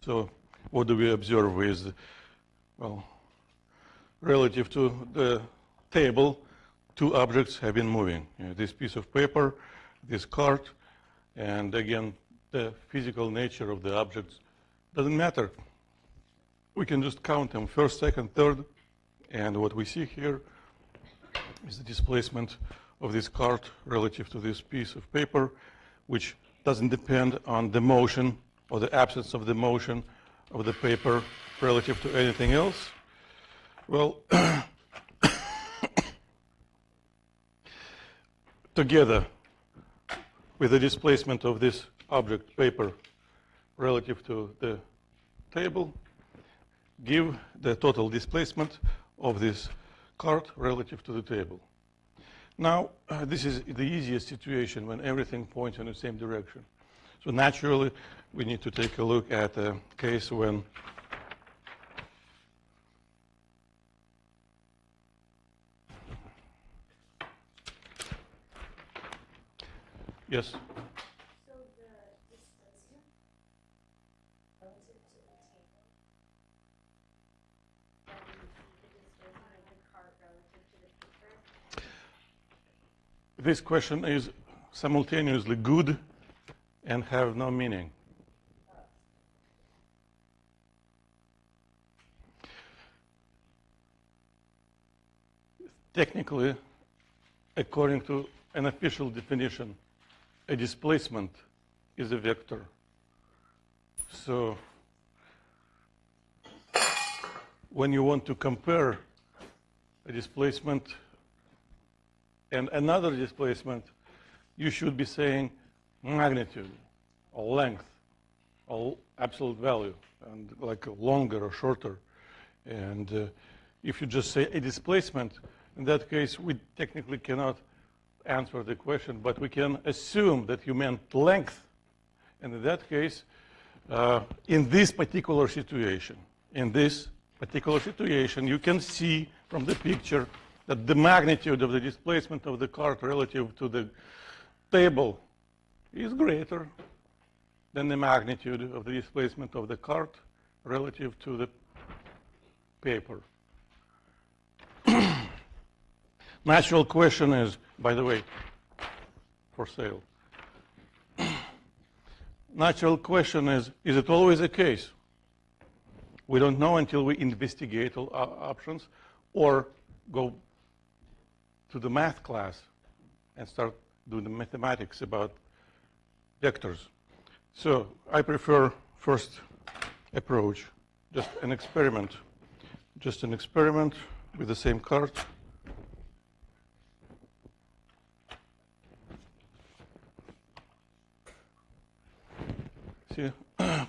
So what do we observe is, well, relative to the table, two objects have been moving. This piece of paper, this card, and again, the physical nature of the objects doesn't matter. We can just count them, first, second, third, and what we see here is the displacement of this card relative to this piece of paper, which doesn't depend on the motion or the absence of the motion of the paper relative to anything else. Well, together with the displacement of this object paper relative to the table, give the total displacement of this card relative to the table. Now, this is the easiest situation when everything points in the same direction. So naturally, we need to take a look at a case when yes? So the displacement relative to the table, and the displacement of the cart relative to the paper? This question is simultaneously good and have no meaning. Technically, according to an official definition, a displacement is a vector. So when you want to compare a displacement and another displacement, you should be saying magnitude or length or absolute value, and like longer or shorter. And if you just say a displacement, in that case, we technically cannot answer the question, but we can assume that you meant length. And in that case, in this particular situation, you can see from the picture that the magnitude of the displacement of the cart relative to the table is greater than the magnitude of the displacement of the cart relative to the paper. Natural question is, by the way, for sale. Natural question is it always the case? We don't know until we investigate all options or go to the math class and start doing the mathematics about vectors. So I prefer first approach, just an experiment with the same card. See,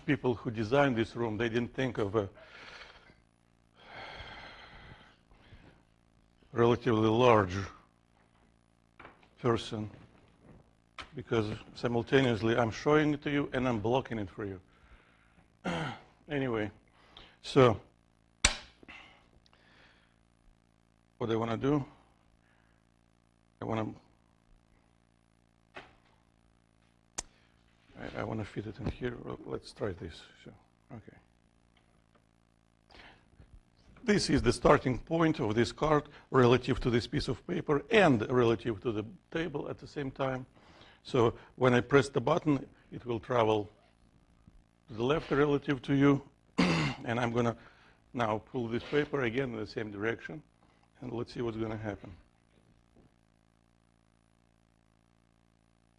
people who designed this room, they didn't think of a relatively large person, because simultaneously I'm showing it to you and I'm blocking it for you. Anyway, so what I want to do, I want to fit it in here. Well, let's try this. So, okay. This is the starting point of this card relative to this piece of paper and relative to the table at the same time. So when I press the button, it will travel to the left relative to you. And I'm going to now pull this paper again in the same direction. And let's see what's going to happen.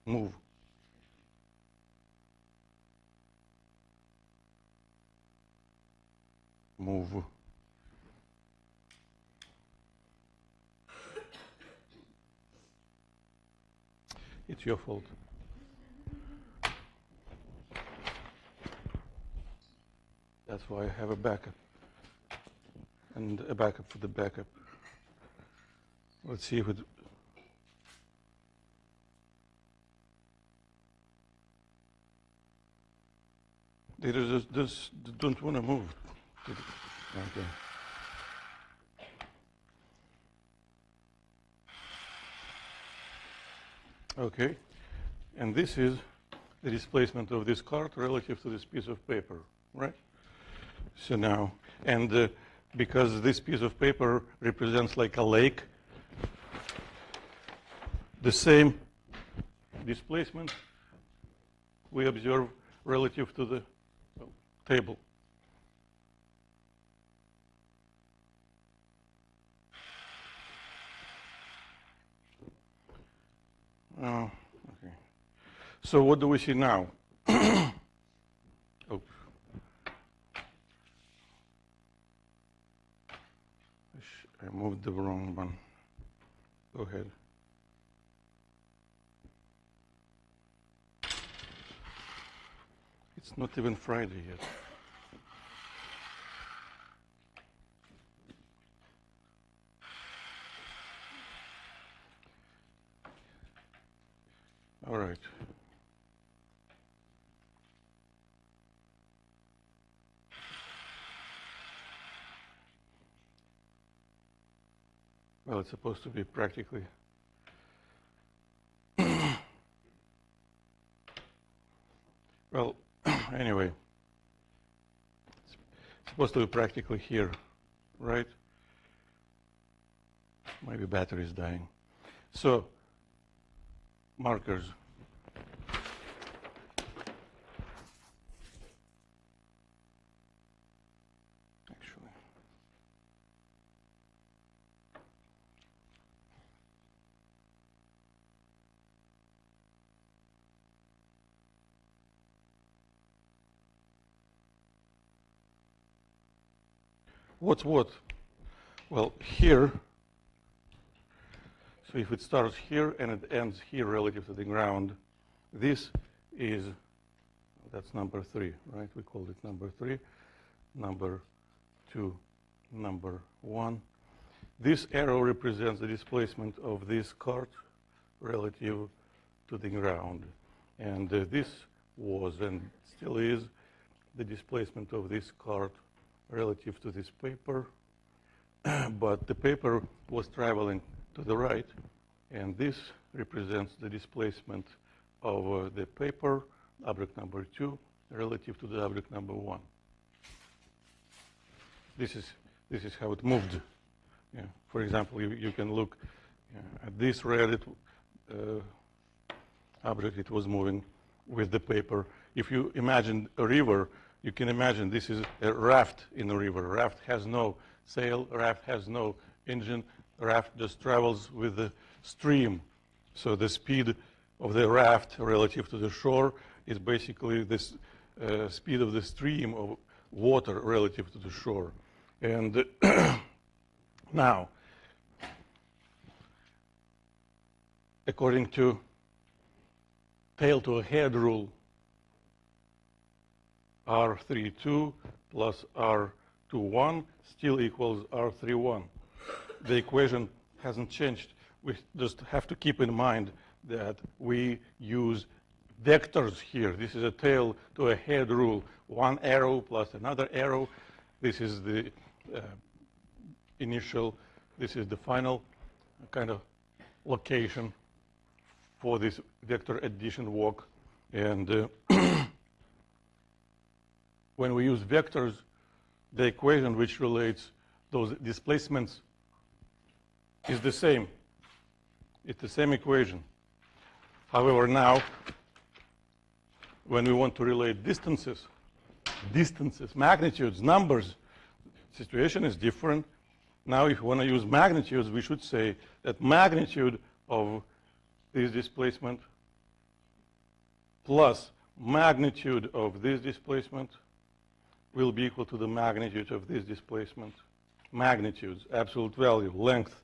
Move. Move. It's your fault. That's why I have a backup. And a backup for the backup. Let's see if it... They just don't want to move. Okay. Okay, and this is the displacement of this card relative to this piece of paper, right? So now, and because this piece of paper represents like a lake, the same displacement we observe relative to the table. Oh, okay. So what do we see now? Oh. I moved the wrong one. Go ahead. It's not even Friday yet. All right. Well, it's supposed to be practically. Well, anyway, it's supposed to be practically here, right? Maybe battery is dying. So, markers. Actually. What's what? Well, here, so if it starts here and it ends here relative to the ground, this is, that's number 3, right? We called it number 3, number 2, number 1. This arrow represents the displacement of this cart relative to the ground. And this was and still is the displacement of this cart relative to this paper. But the paper was traveling to the right, and this represents the displacement of the paper, object number 2, relative to the object number 1. This is how it moved. Yeah. For example, you can look at this red object. It was moving with the paper. If you imagine a river, you can imagine this is a raft in a river. Raft has no sail, raft has no engine, raft just travels with the stream. So the speed of the raft relative to the shore is basically this speed of the stream of water relative to the shore. And now, according to tail to a head rule, R32 plus R21 still equals R31. The equation hasn't changed. We just have to keep in mind that we use vectors here. This is a tail to a head rule. One arrow plus another arrow. This is the initial, this is the final kind of location for this vector addition walk. And when we use vectors, the equation which relates those displacements is the same. It's the same equation. However, now, when we want to relate distances, magnitudes, numbers, situation is different. Now, if we want to use magnitudes, we should say that magnitude of this displacement plus magnitude of this displacement will be equal to the magnitude of this displacement. Magnitudes, absolute value, length.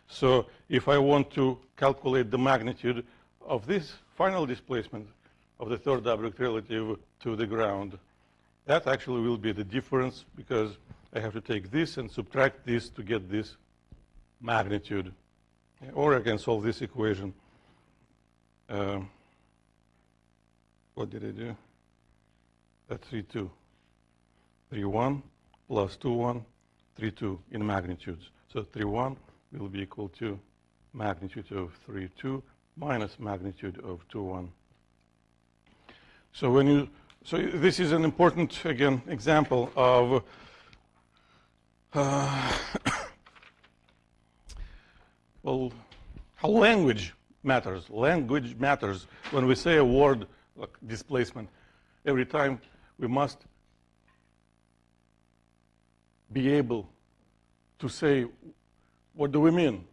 So if I want to calculate the magnitude of this final displacement of the third object relative to the ground, that actually will be the difference, because I have to take this and subtract this to get this magnitude. Or I can solve this equation. What did I do? That's 3,2. 3,1 plus 2,1, 3,2 in magnitudes. So 3,1 will be equal to magnitude of 3,2 minus magnitude of 2,1. So when you So this is an important, again, example of well, how language matters. Language matters. When we say a word like displacement, every time we must be able to say, what do we mean?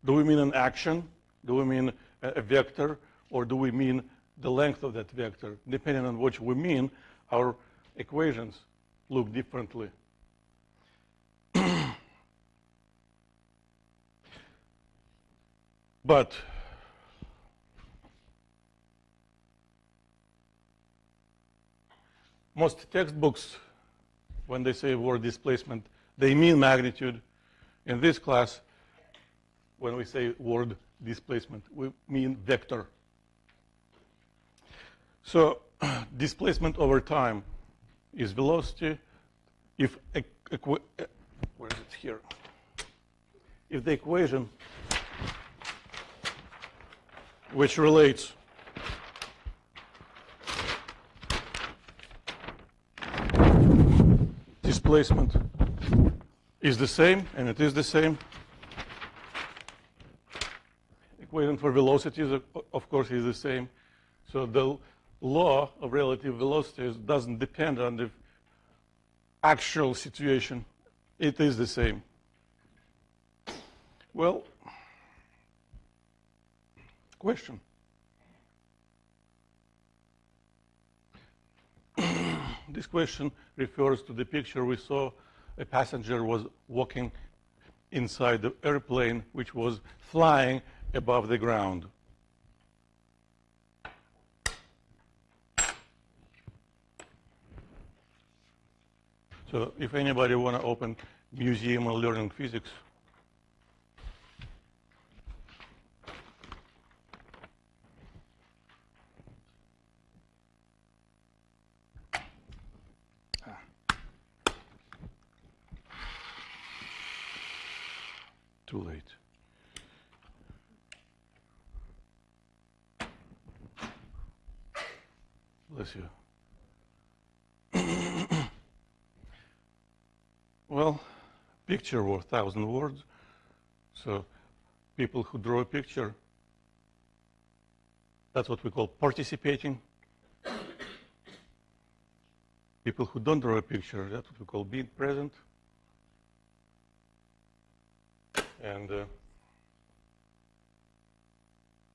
Do we mean an action? Do we mean a vector? Or do we mean the length of that vector? Depending on what we mean, our equations look differently. But most textbooks, when they say word displacement, they mean magnitude. In this class, when we say word displacement, we mean vector. So displacement over time is velocity. If where is it here? If the equation which relates displacement is the same, and it is the same, equation for velocities, of course, is the same. So the law of relative velocities doesn't depend on the actual situation. It is the same. Well, question. This question refers to the picture we saw. A passenger was walking inside the airplane, which was flying above the ground. So if anybody want to open museum or learning physics, too late. Bless you. Well, picture worth 1,000 words. So people who draw a picture, that's what we call participating. People who don't draw a picture, that's what we call being present. And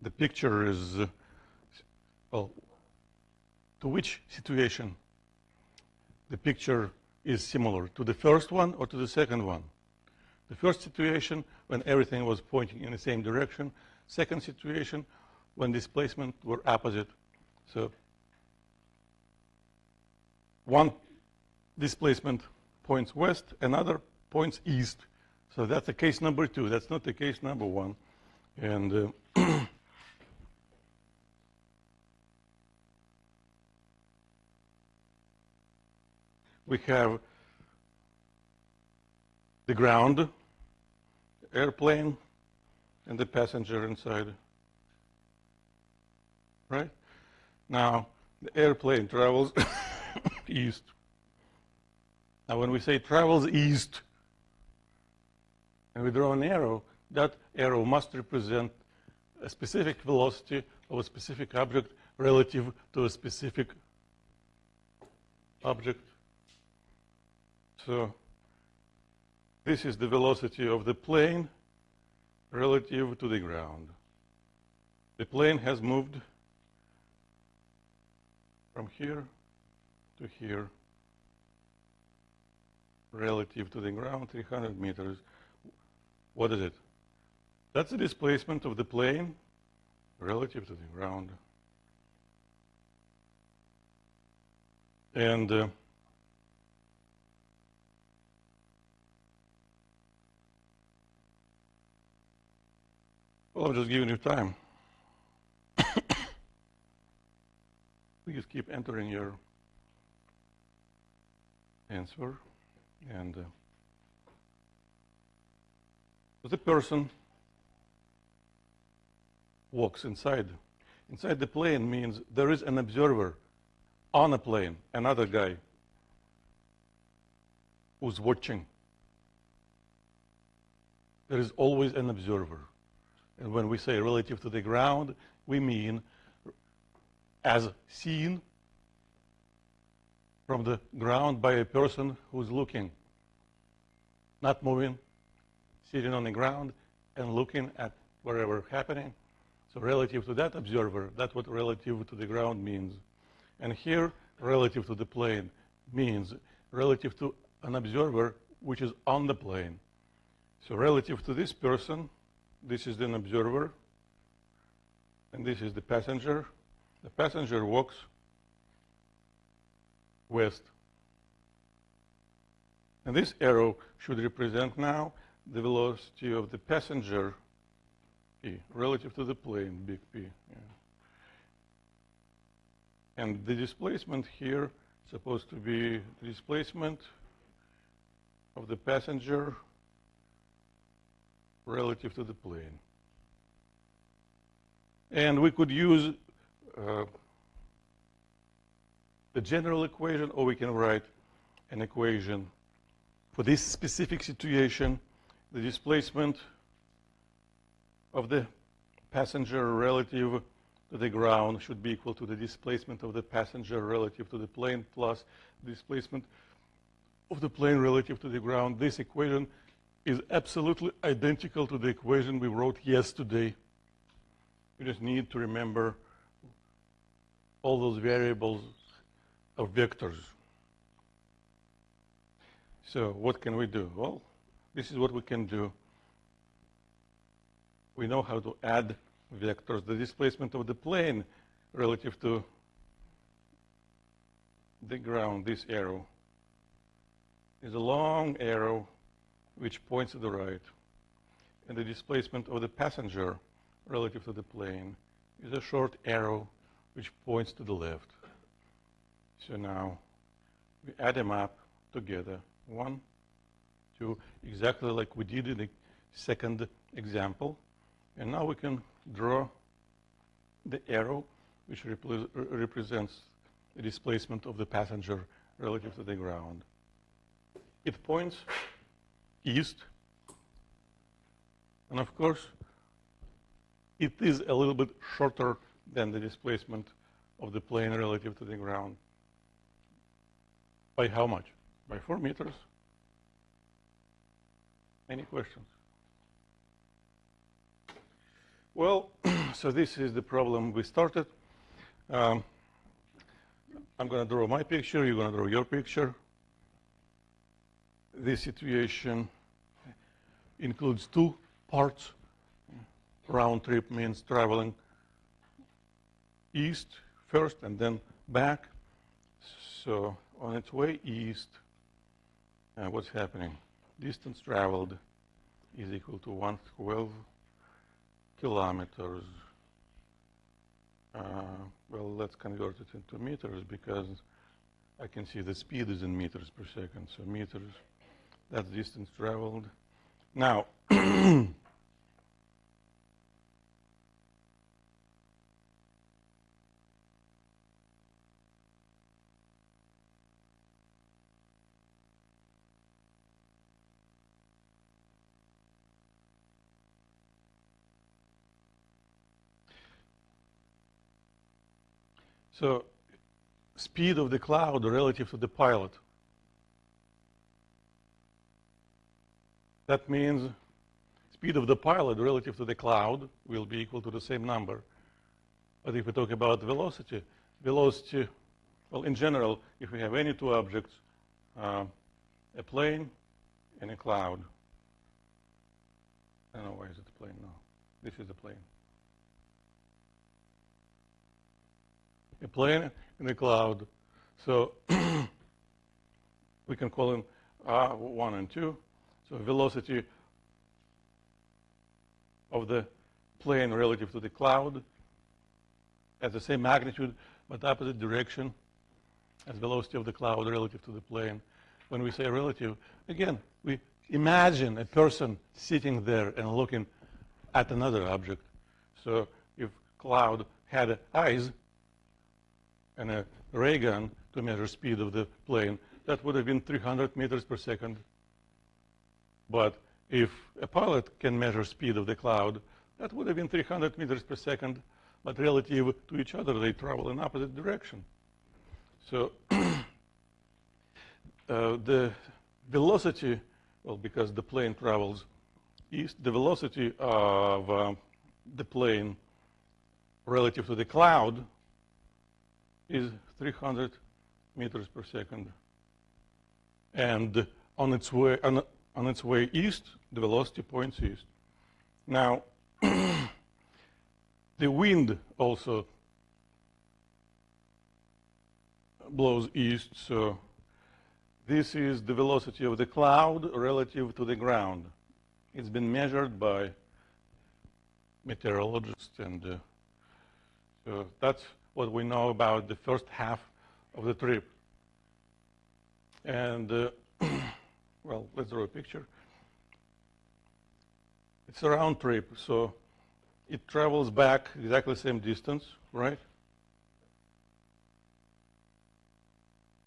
the picture is, well, to which situation the picture is similar, to the first one or to the second one? The first situation, when everything was pointing in the same direction. Second situation, when displacement were opposite. So one displacement points west, another points east. So that's the case number 2. That's not the case number 1. And we have the ground, the airplane, and the passenger inside. Right? Now, the airplane travels east. Now, when we say travels east, and we draw an arrow, that arrow must represent a specific velocity of a specific object relative to a specific object. So this is the velocity of the plane relative to the ground. The plane has moved from here to here relative to the ground, 300 meters. What is it? That's the displacement of the plane relative to the ground. And well, I'm just giving you time. Please keep entering your answer. And the person walks inside. Inside the plane means there is an observer on a plane, another guy who's watching. There is always an observer. And when we say relative to the ground, we mean as seen from the ground by a person who's looking, not moving, sitting on the ground and looking at whatever happening. So relative to that observer, that's what relative to the ground means. And here, relative to the plane means relative to an observer which is on the plane. So relative to this person, this is an observer, and this is the passenger. The passenger walks west. And this arrow should represent now the velocity of the passenger, P, relative to the plane, big P. Yeah. And the displacement here is supposed to be the displacement of the passenger relative to the plane. And we could use the general equation, or we can write an equation for this specific situation. The displacement of the passenger relative to the ground should be equal to the displacement of the passenger relative to the plane plus displacement of the plane relative to the ground. This equation is absolutely identical to the equation we wrote yesterday. You just need to remember all those variables of vectors. So what can we do? Well, this is what we can do. We know how to add vectors. The displacement of the plane relative to the ground, this arrow, is a long arrow which points to the right. And the displacement of the passenger relative to the plane is a short arrow which points to the left. So now we add them up together. 1, 2, exactly like we did in the second example. And now we can draw the arrow which represents the displacement of the passenger relative to the ground. It points east. And of course, it is a little bit shorter than the displacement of the plane relative to the ground. By how much? By 4 meters. Any questions? Well, so this is the problem we started. I'm going to draw my picture. You're going to draw your picture. This situation includes 2 parts. Round trip means traveling east first and then back. So on its way east, what's happening? Distance traveled is equal to 112 kilometers. Well, let's convert it into meters because I can see the speed is in meters per second. So meters, that's distance traveled. Now, so speed of the cloud relative to the pilot. That means speed of the pilot relative to the cloud will be equal to the same number. But if we talk about velocity, well, in general, if we have any 2 objects, a plane and a cloud. I don't know, why is it a plane? No, this is a plane. A plane and a cloud. So we can call them 1 and 2. So velocity of the plane relative to the cloud has the same magnitude but opposite direction as velocity of the cloud relative to the plane. When we say relative, again, we imagine a person sitting there and looking at another object. So if cloud had eyes, and a ray gun to measure speed of the plane, that would have been 300 meters per second. But if a pilot can measure speed of the cloud, that would have been 300 meters per second, but relative to each other, they travel in opposite direction. So the velocity, well, because the plane travels east, the velocity of the plane relative to the cloud is 300 meters per second. And on its way east, the velocity points east. Now, the wind also blows east, so this is the velocity of the cloud relative to the ground. It's been measured by meteorologists, and so that's what we know about the first half of the trip. And, well, let's draw a picture. It's a round trip, so it travels back exactly the same distance, right?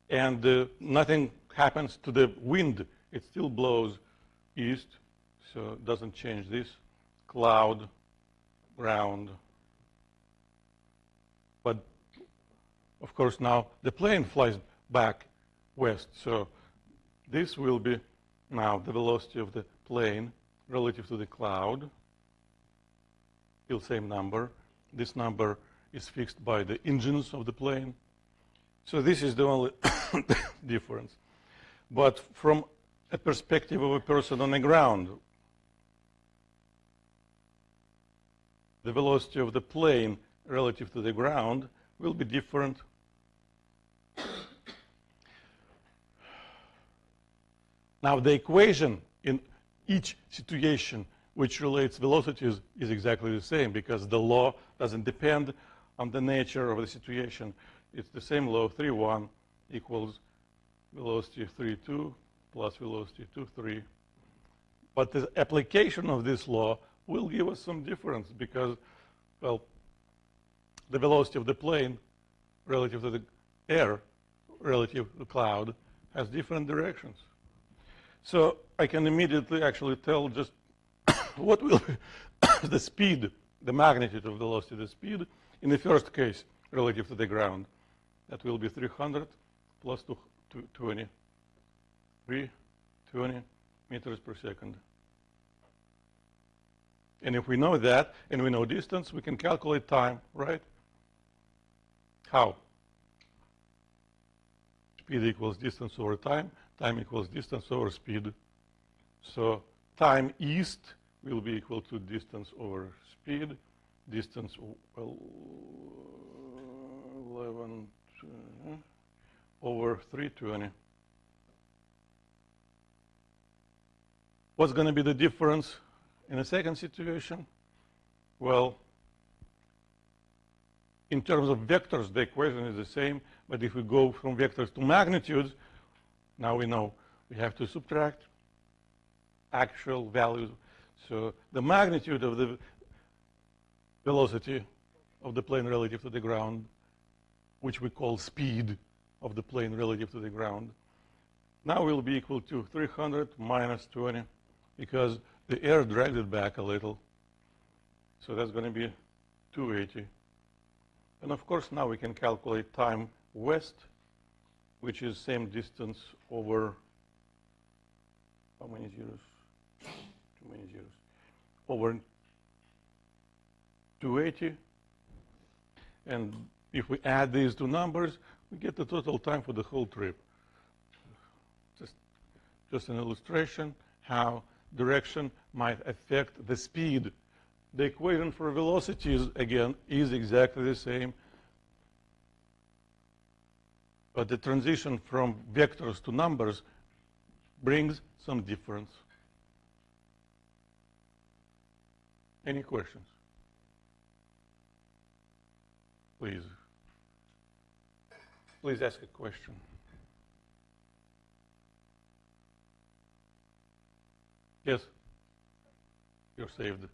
And nothing happens to the wind. It still blows east, so it doesn't change this. Cloud, ground. But, of course, now the plane flies back west, so this will be now the velocity of the plane relative to the cloud. Still same number. This number is fixed by the engines of the plane. So this is the only difference. But from a perspective of a person on the ground, the velocity of the plane relative to the ground will be different. Now, the equation in each situation which relates velocities is exactly the same, because the law doesn't depend on the nature of the situation. It's the same law, 3,1 equals velocity 3,2 plus velocity 2,3. But the application of this law will give us some difference, because, well, the velocity of the plane relative to the air, relative to the cloud, has different directions. So I can immediately actually tell just what will be the speed, the magnitude of velocity, the speed in the first case relative to the ground. That will be 300 plus 220, 320 meters per second. And if we know that, and we know distance, we can calculate time, right? How? Speed equals distance over time. Time equals distance over speed. So time east will be equal to distance over speed. Distance, well, 11 over 320. What's going to be the difference in the second situation? Well, in terms of vectors, the equation is the same, but if we go from vectors to magnitudes, now we know we have to subtract actual values. So the magnitude of the velocity of the plane relative to the ground, which we call speed of the plane relative to the ground, now will be equal to 300 minus 20, because the air dragged it back a little. So that's going to be 280. And of course, now we can calculate time west, which is same distance over, how many zeros? Too many zeros. Over 280. And if we add these two numbers, we get the total time for the whole trip. Just an illustration how direction might affect the speed. The equation for velocities, again, is exactly the same. But the transition from vectors to numbers brings some difference. Any questions? Please. Please ask a question. Yes? You're saved.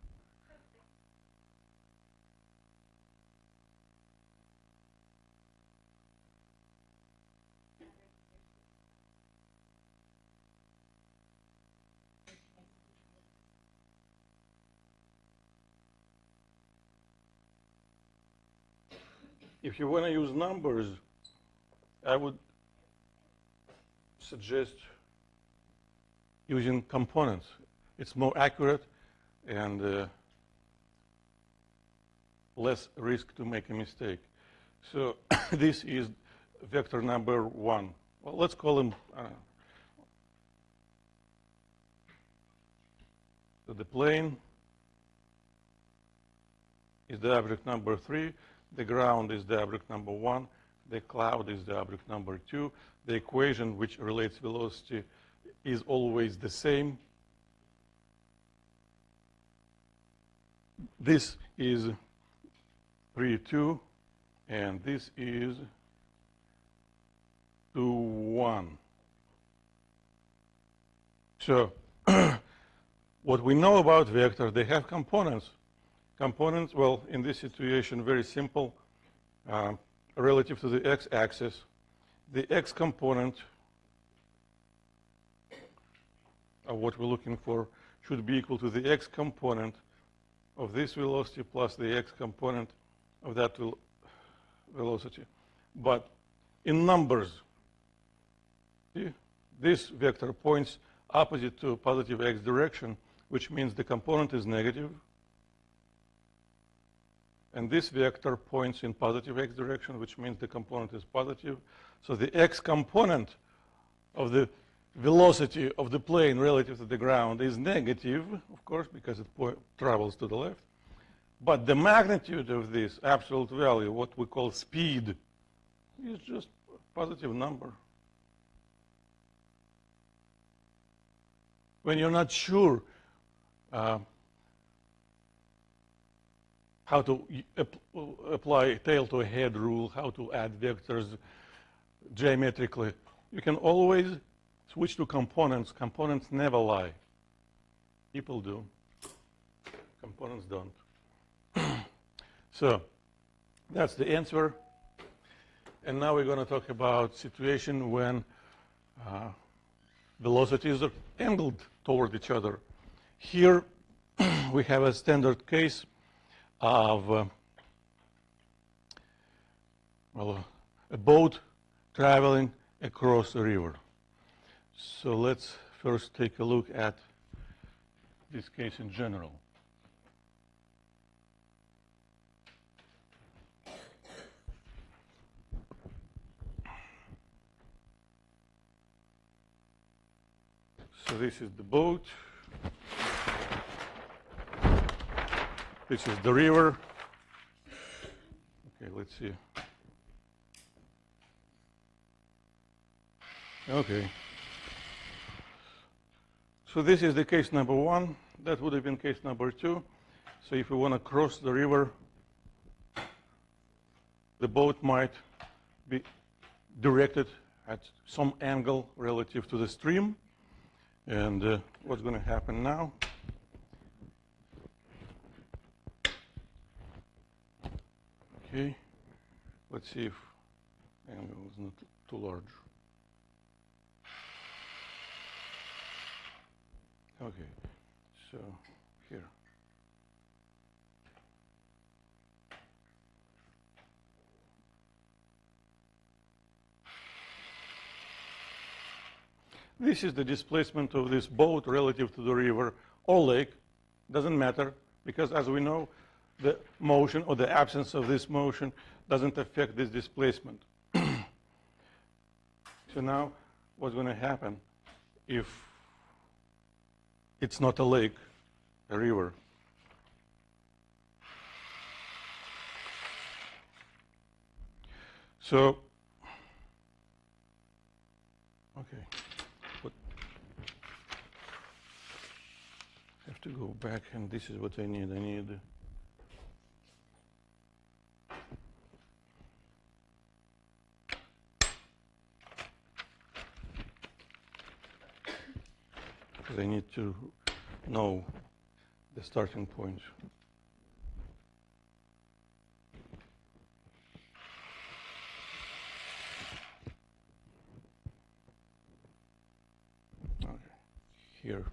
if you want to use numbers, I would suggest using components. It's more accurate and less risk to make a mistake. So this is vector number 1. Well, let's call him the plane is the object number 3, the ground is the object number 1, the cloud is the object number 2. The equation which relates velocity is always the same. This is 3, 2, and this is 2, 1. So what we know about vectors, they have components. Components, well, in this situation, very simple. Relative to the x-axis, the x component of what we're looking for should be equal to the x component of this velocity plus the x component of that velocity. But in numbers, see, this vector points opposite to positive x direction, which means the component is negative. And this vector points in positive x direction, which means the component is positive. So the x component of the velocity of the plane relative to the ground is negative, of course, because it travels to the left. But the magnitude of this absolute value, what we call speed, is just a positive number. When you're not sure how to apply tail to a head rule, how to add vectors geometrically, you can always switch to components. Components never lie. People do. Components don't. So that's the answer. And now we're going to talk about situation when velocities are angled toward each other. Here we have a standard case of well, a boat traveling across a river. So let's first take a look at this case in general. So this is the boat. This is the river. Okay, let's see. Okay. So this is the case number 1. That would have been case number 2. So if we want to cross the river, the boat might be directed at some angle relative to the stream. And what's going to happen now? Okay, let's see if angle is not too large. Okay, so here. This is the displacement of this boat relative to the river or lake. Doesn't matter, because as we know, the motion or the absence of this motion doesn't affect this displacement. So now what's going to happen if it's not a lake, a river? So, okay. I have to go back, and this is what I need. I need because I need to know the starting point. Okay, here.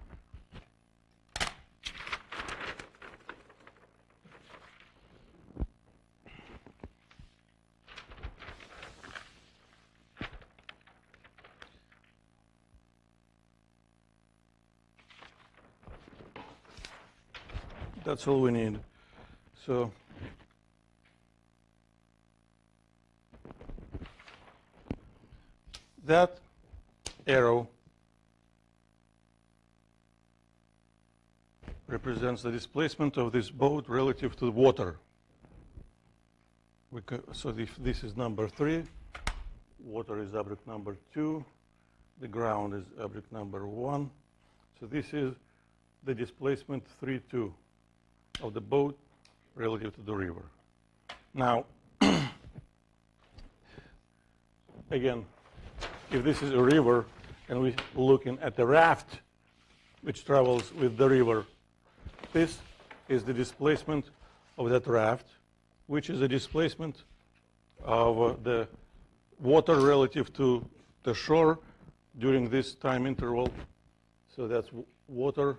That's all we need. So that arrow represents the displacement of this boat relative to the water. So if this is number 3, water is object number 2, the ground is object number 1. So this is the displacement 3, 2 of the boat relative to the river. Now, again, if this is a river and we're looking at the raft which travels with the river, this is the displacement of that raft, which is the displacement of the water relative to the shore during this time interval. So that's water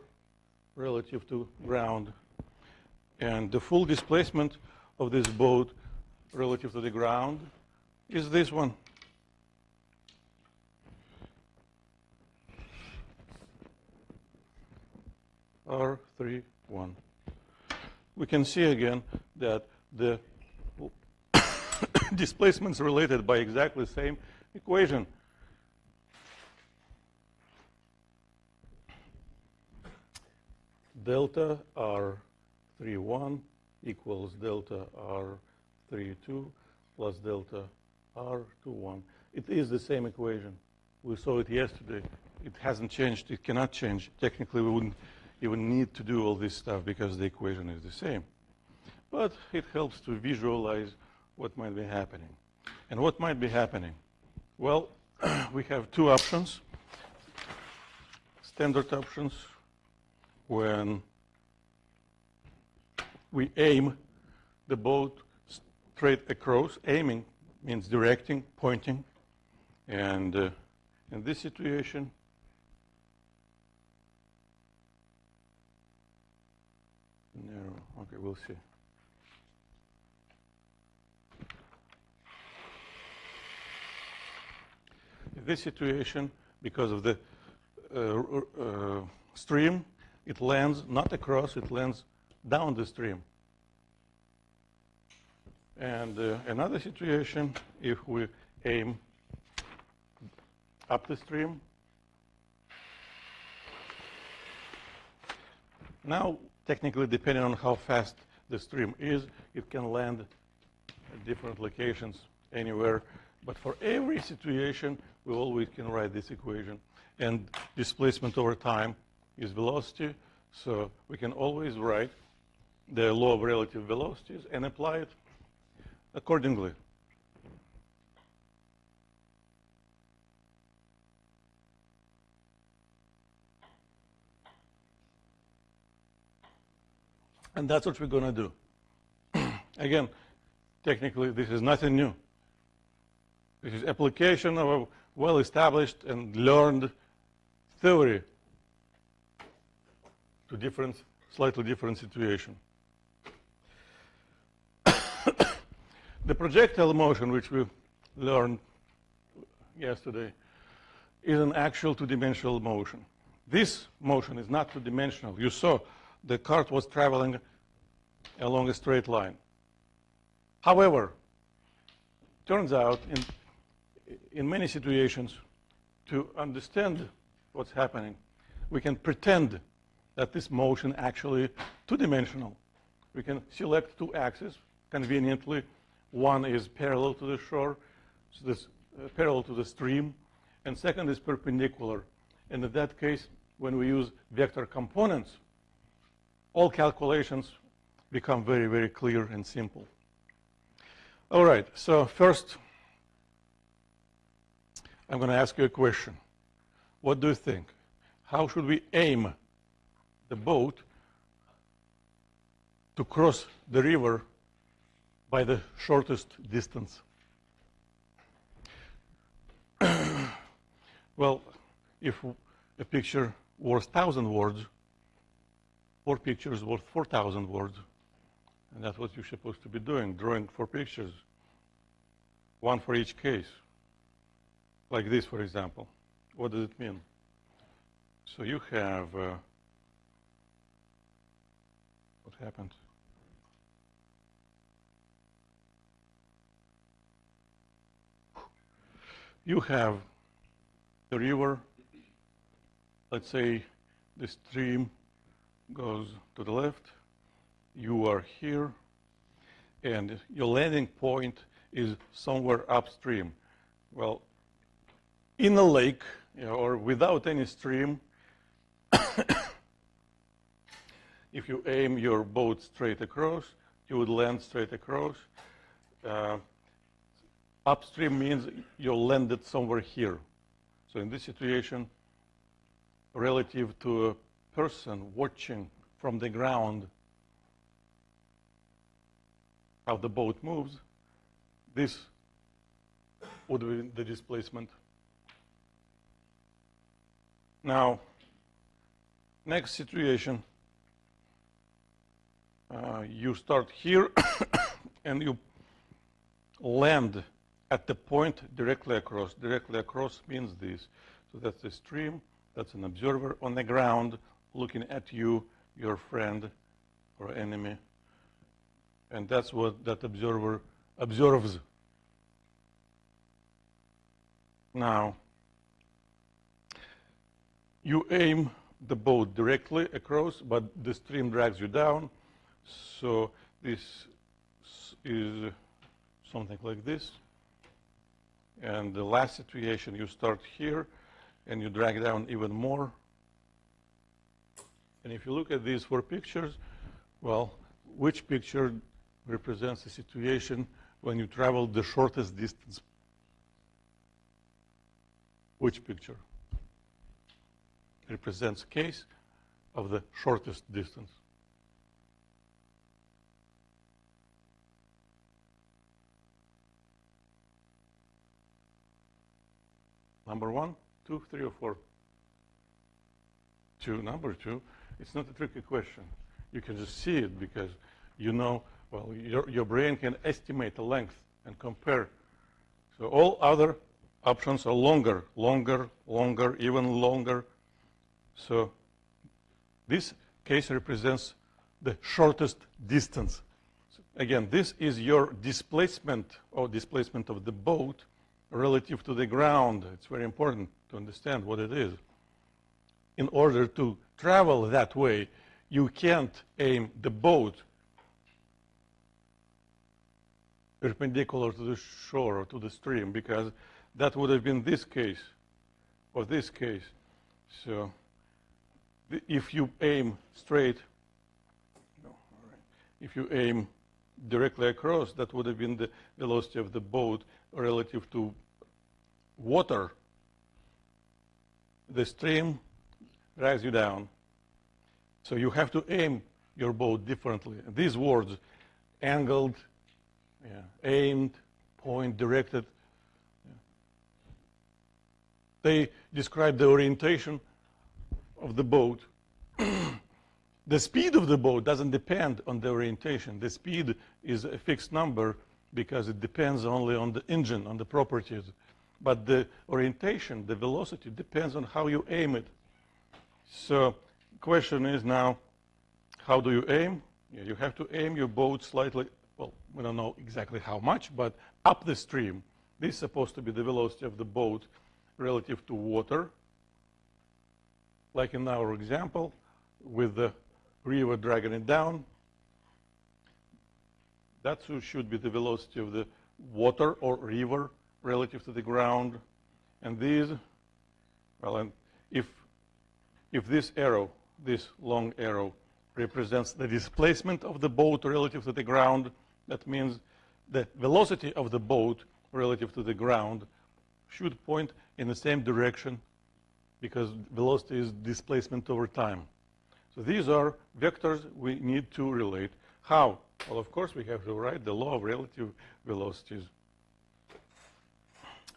relative to ground. And the full displacement of this boat relative to the ground is this one. R31. We can see again that the displacements related by exactly the same equation. Delta R31 equals delta R32 plus delta R21. It is the same equation. We saw it yesterday. It hasn't changed. It cannot change. Technically, we wouldn't even need to do all this stuff because the equation is the same. But it helps to visualize what might be happening. And what might be happening? Well, we have two options. Standard options. When we aim the boat straight across, aiming means directing, pointing. And in this situation, narrow. Okay, we'll see. In this situation, because of the stream, it lands not across, it lands down the stream. And another situation, if we aim up the stream, now technically depending on how fast the stream is, it can land at different locations anywhere. But for every situation, we always can write this equation. And displacement over time is velocity, so we can always write the law of relative velocities and apply it accordingly. And that's what we're going to do. Again, technically, this is nothing new. This is application of a well-established and learned theory to different, slightly different situation. The projectile motion, which we learned yesterday, is an actual two-dimensional motion. This motion is not two-dimensional. You saw the cart was traveling along a straight line. However, turns out in many situations, to understand what's happening, we can pretend that this motion actually two-dimensional. We can select two axes conveniently. One is parallel to the shore, so this parallel to the stream, and second is perpendicular. And in that case, when we use vector components, all calculations become very, very clear and simple. All right, so first, I'm going to ask you a question. What do you think? How should we aim the boat to cross the river by the shortest distance? Well, if a picture worth 1,000 words, 4 pictures worth 4,000 words. And that's what you're supposed to be doing, drawing 4 pictures, one for each case. Like this, for example. What does it mean? So you have, what happened? You have the river. Let's say the stream goes to the left. You are here, and your landing point is somewhere upstream. Well, in a lake, or without any stream, if you aim your boat straight across, you would land straight across. Upstream means you landed somewhere here. So in this situation, relative to a person watching from the ground how the boat moves, this would be the displacement. Now, next situation, you start here and you land at the point directly across. Directly across means this. So that's the stream, that's an observer on the ground looking at you, your friend or enemy. And that's what that observer observes. Now, you aim the boat directly across, but the stream drags you down. So this is something like this. And the last situation, you start here and you drag down even more. And if you look at these four pictures, well, which picture represents a situation when you travel the shortest distance? Which picture represents a case of the shortest distance? Number 1, 2, 3, or 4? 2, number 2. It's not a tricky question. You can just see it because you know, well, your brain can estimate the length and compare. So all other options are longer, longer, longer, even longer. So this case represents the shortest distance. So again, this is your displacement or displacement of the boat relative to the ground. It's very important to understand what it is. In order to travel that way, you can't aim the boat perpendicular to the shore or to the stream, because that would have been this case or this case. So if you aim straight, if you aim directly across, that would have been the velocity of the boat relative to water. The stream drags you down. So you have to aim your boat differently. These words, angled, aimed, point, directed, they describe the orientation of the boat. The speed of the boat doesn't depend on the orientation. The speed is a fixed number because it depends only on the engine, on the properties. But the orientation, the velocity, depends on how you aim it. So the question is now, how do you aim? You have to aim your boat slightly, well, we don't know exactly how much, but up the stream. This is supposed to be the velocity of the boat relative to water. Like in our example, with the river dragging it down, that should be the velocity of the water or river relative to the ground. And these, well, and if this arrow, this long arrow, represents the displacement of the boat relative to the ground, that means the velocity of the boat relative to the ground should point in the same direction, because velocity is displacement over time. So these are vectors we need to relate. How? Well, of course, we have to write the law of relative velocities.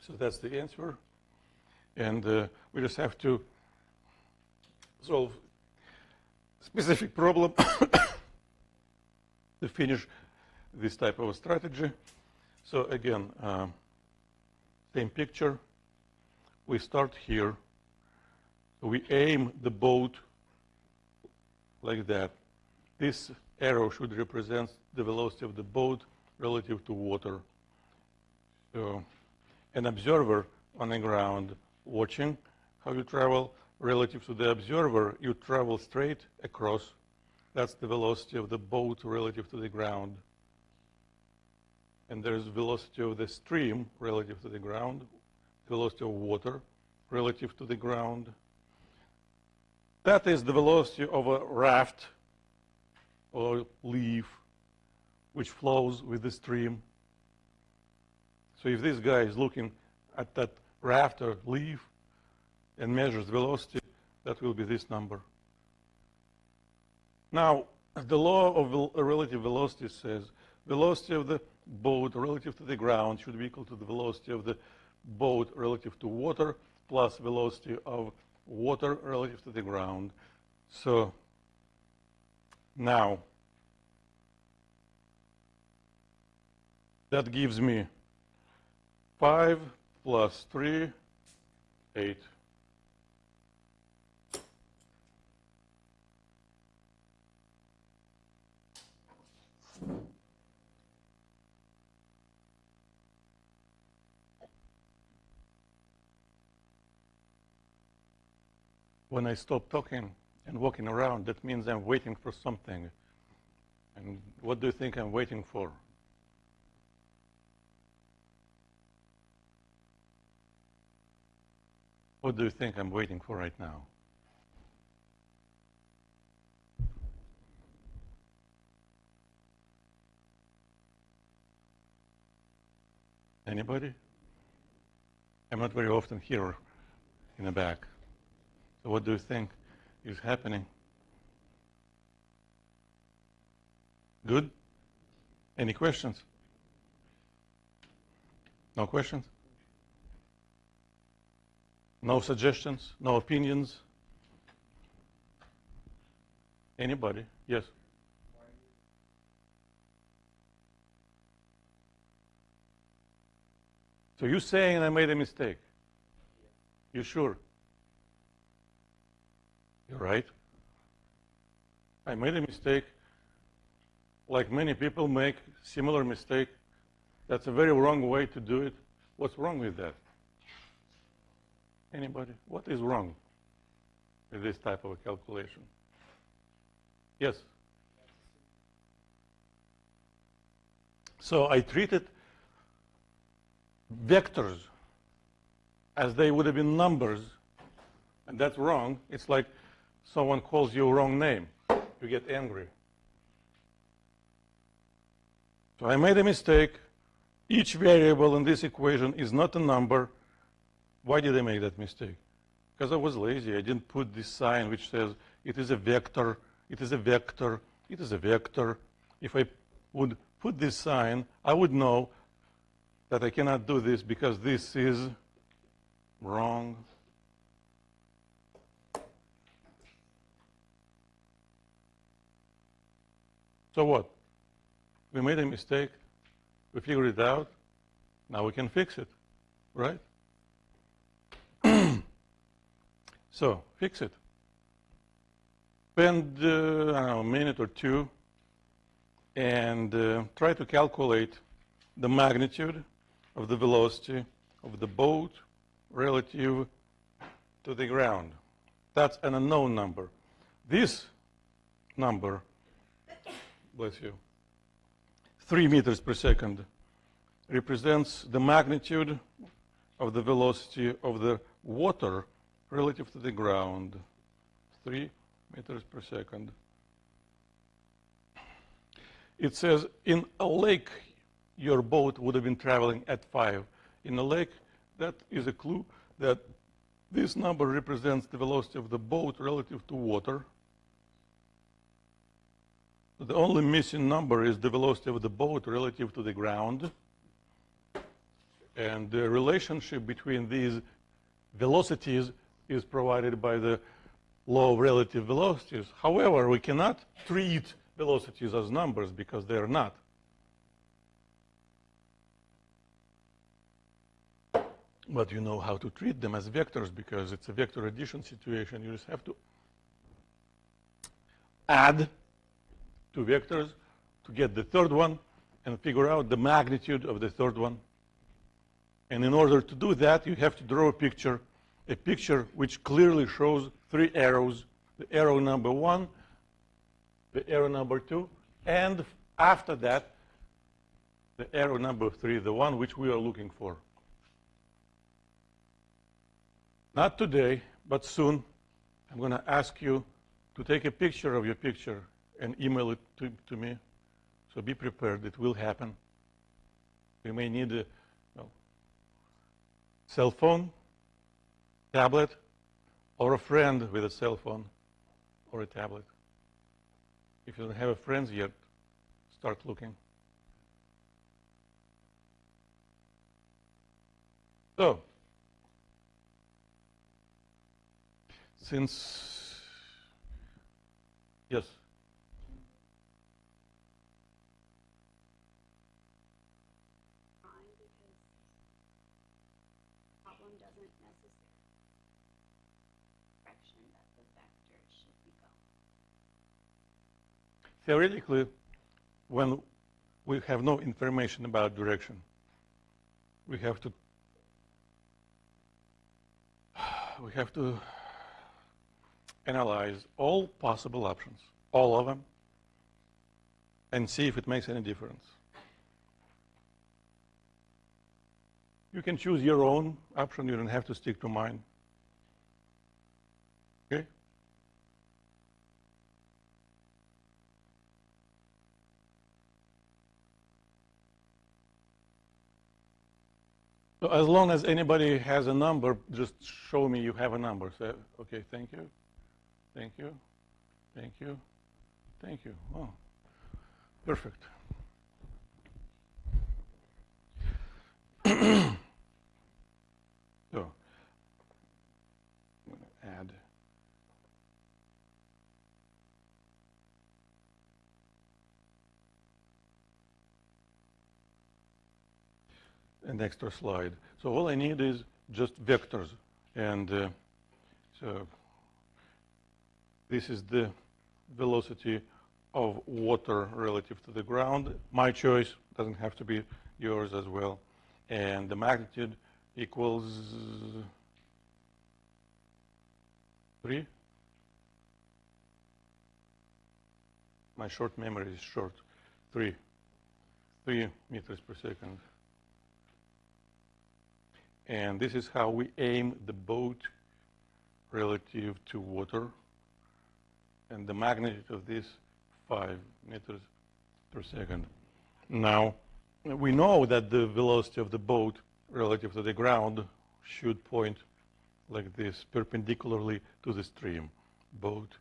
So that's the answer. And we just have to solve a specific problem to finish this type of a strategy. So again, same picture. We start here. We aim the boat like that. This arrow should represent the velocity of the boat relative to water. So an observer on the ground watching how you travel relative to the observer, you travel straight across. That's the velocity of the boat relative to the ground. And there's velocity of the stream relative to the ground, velocity of water relative to the ground. That is the velocity of a raft or leaf which flows with the stream. So if this guy is looking at that raft or leaf and measures velocity, that will be this number. Now, the law of relative velocity says velocity of the boat relative to the ground should be equal to the velocity of the boat relative to water plus velocity of water relative to the ground. So now that gives me 5 plus 3, 8. When I stop talking and walking around, that means I'm waiting for something. And what do you think I'm waiting for? What do you think I'm waiting for right now? Anybody? I'm not very often here in the back. So what do you think is happening? Good? Any questions? No questions? No suggestions? No opinions? Anybody? Yes? So you're saying I made a mistake? You sure? You're right. I made a mistake. Like many people make similar mistake. That's a very wrong way to do it. What's wrong with that? Anybody? What is wrong with this type of a calculation? Yes? So I treated vectors as they would have been numbers, and that's wrong. It's like someone calls you a wrong name. You get angry. So I made a mistake. Each variable in this equation is not a number. Why did I make that mistake? Because I was lazy. I didn't put this sign which says it is a vector, it is a vector, it is a vector. If I would put this sign, I would know that I cannot do this because this is wrong. So what? We made a mistake. We figured it out. Now we can fix it, right? So fix it. Spend, I don't know, a minute or two and try to calculate the magnitude of the velocity of the boat relative to the ground. That's an unknown number. This number, bless you, 3 meters per second, represents the magnitude of the velocity of the water relative to the ground. 3 meters per second. It says in a lake, your boat would have been traveling at 5. In a lake, that is a clue that this number represents the velocity of the boat relative to water. The only missing number is the velocity of the boat relative to the ground. And the relationship between these velocities is provided by the law of relative velocities. However, we cannot treat velocities as numbers because they are not. But you know how to treat them as vectors because it's a vector addition situation. You just have to add two vectors to get the third one and figure out the magnitude of the third one. And in order to do that, you have to draw a picture which clearly shows three arrows, the arrow number 1, the arrow number 2, and after that, the arrow number 3, the one which we are looking for. Not today, but soon, I'm going to ask you to take a picture of your picture and email it to me. So be prepared, it will happen. You may need a cell phone, tablet, or a friend with a cell phone or a tablet. If you don't have friends yet, start looking. So, yes? Problem doesn't necessarily direction that the vector should be going. Theoretically, when we have no information about direction, we have to analyze all possible options, all of them, and see if it makes any difference. You can choose your own option. You don't have to stick to mine. Okay? So as long as anybody has a number, just show me you have a number. Say, okay, thank you, thank you, thank you, thank you. Oh, perfect. So, I'm going to add an extra slide. So all I need is just vectors. And so this is the velocity of water relative to the ground. My choice, doesn't have to be yours as well. And the magnitude equals 3. My short memory is short. 3 meters per second. And this is how we aim the boat relative to water. And the magnitude of this, 5 meters per second. Now, we know that the velocity of the boat relative to the ground should point like this, perpendicularly to the stream, boat,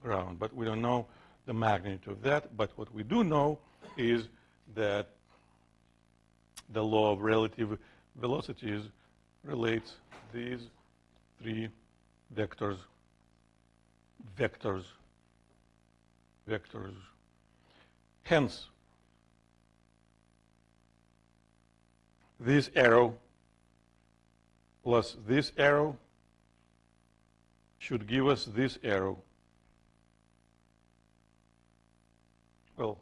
ground. But we don't know the magnitude of that. But what we do know is that the law of relative velocities relates these three vectors. Hence, this arrow plus this arrow should give us this arrow. Well,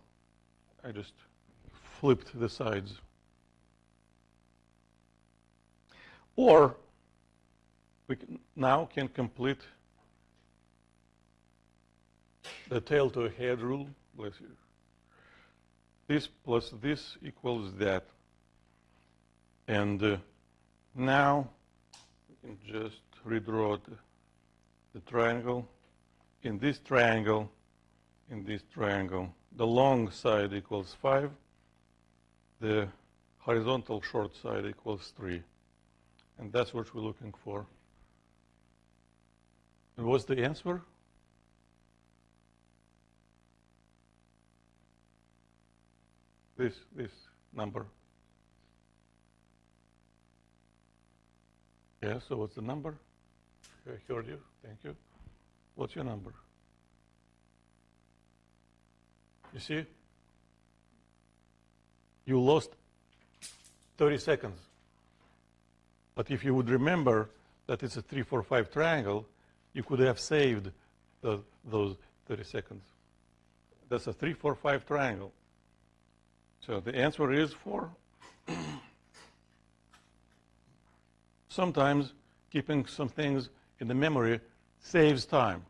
I just flipped the sides. Or we now can complete the tail to a head rule. Bless you. This plus this equals that. And now we can just redraw the triangle. In this triangle, the long side equals 5. The horizontal short side equals 3. And that's what we're looking for. And what's the answer? This number. Yeah, so what's the number? I heard you. Thank you. What's your number? You see? You lost 30 seconds. But if you would remember that it's a 3, 4, 5 triangle, you could have saved those 30 seconds. That's a 3, 4, 5 triangle. So the answer is 4. Sometimes keeping some things in the memory saves time.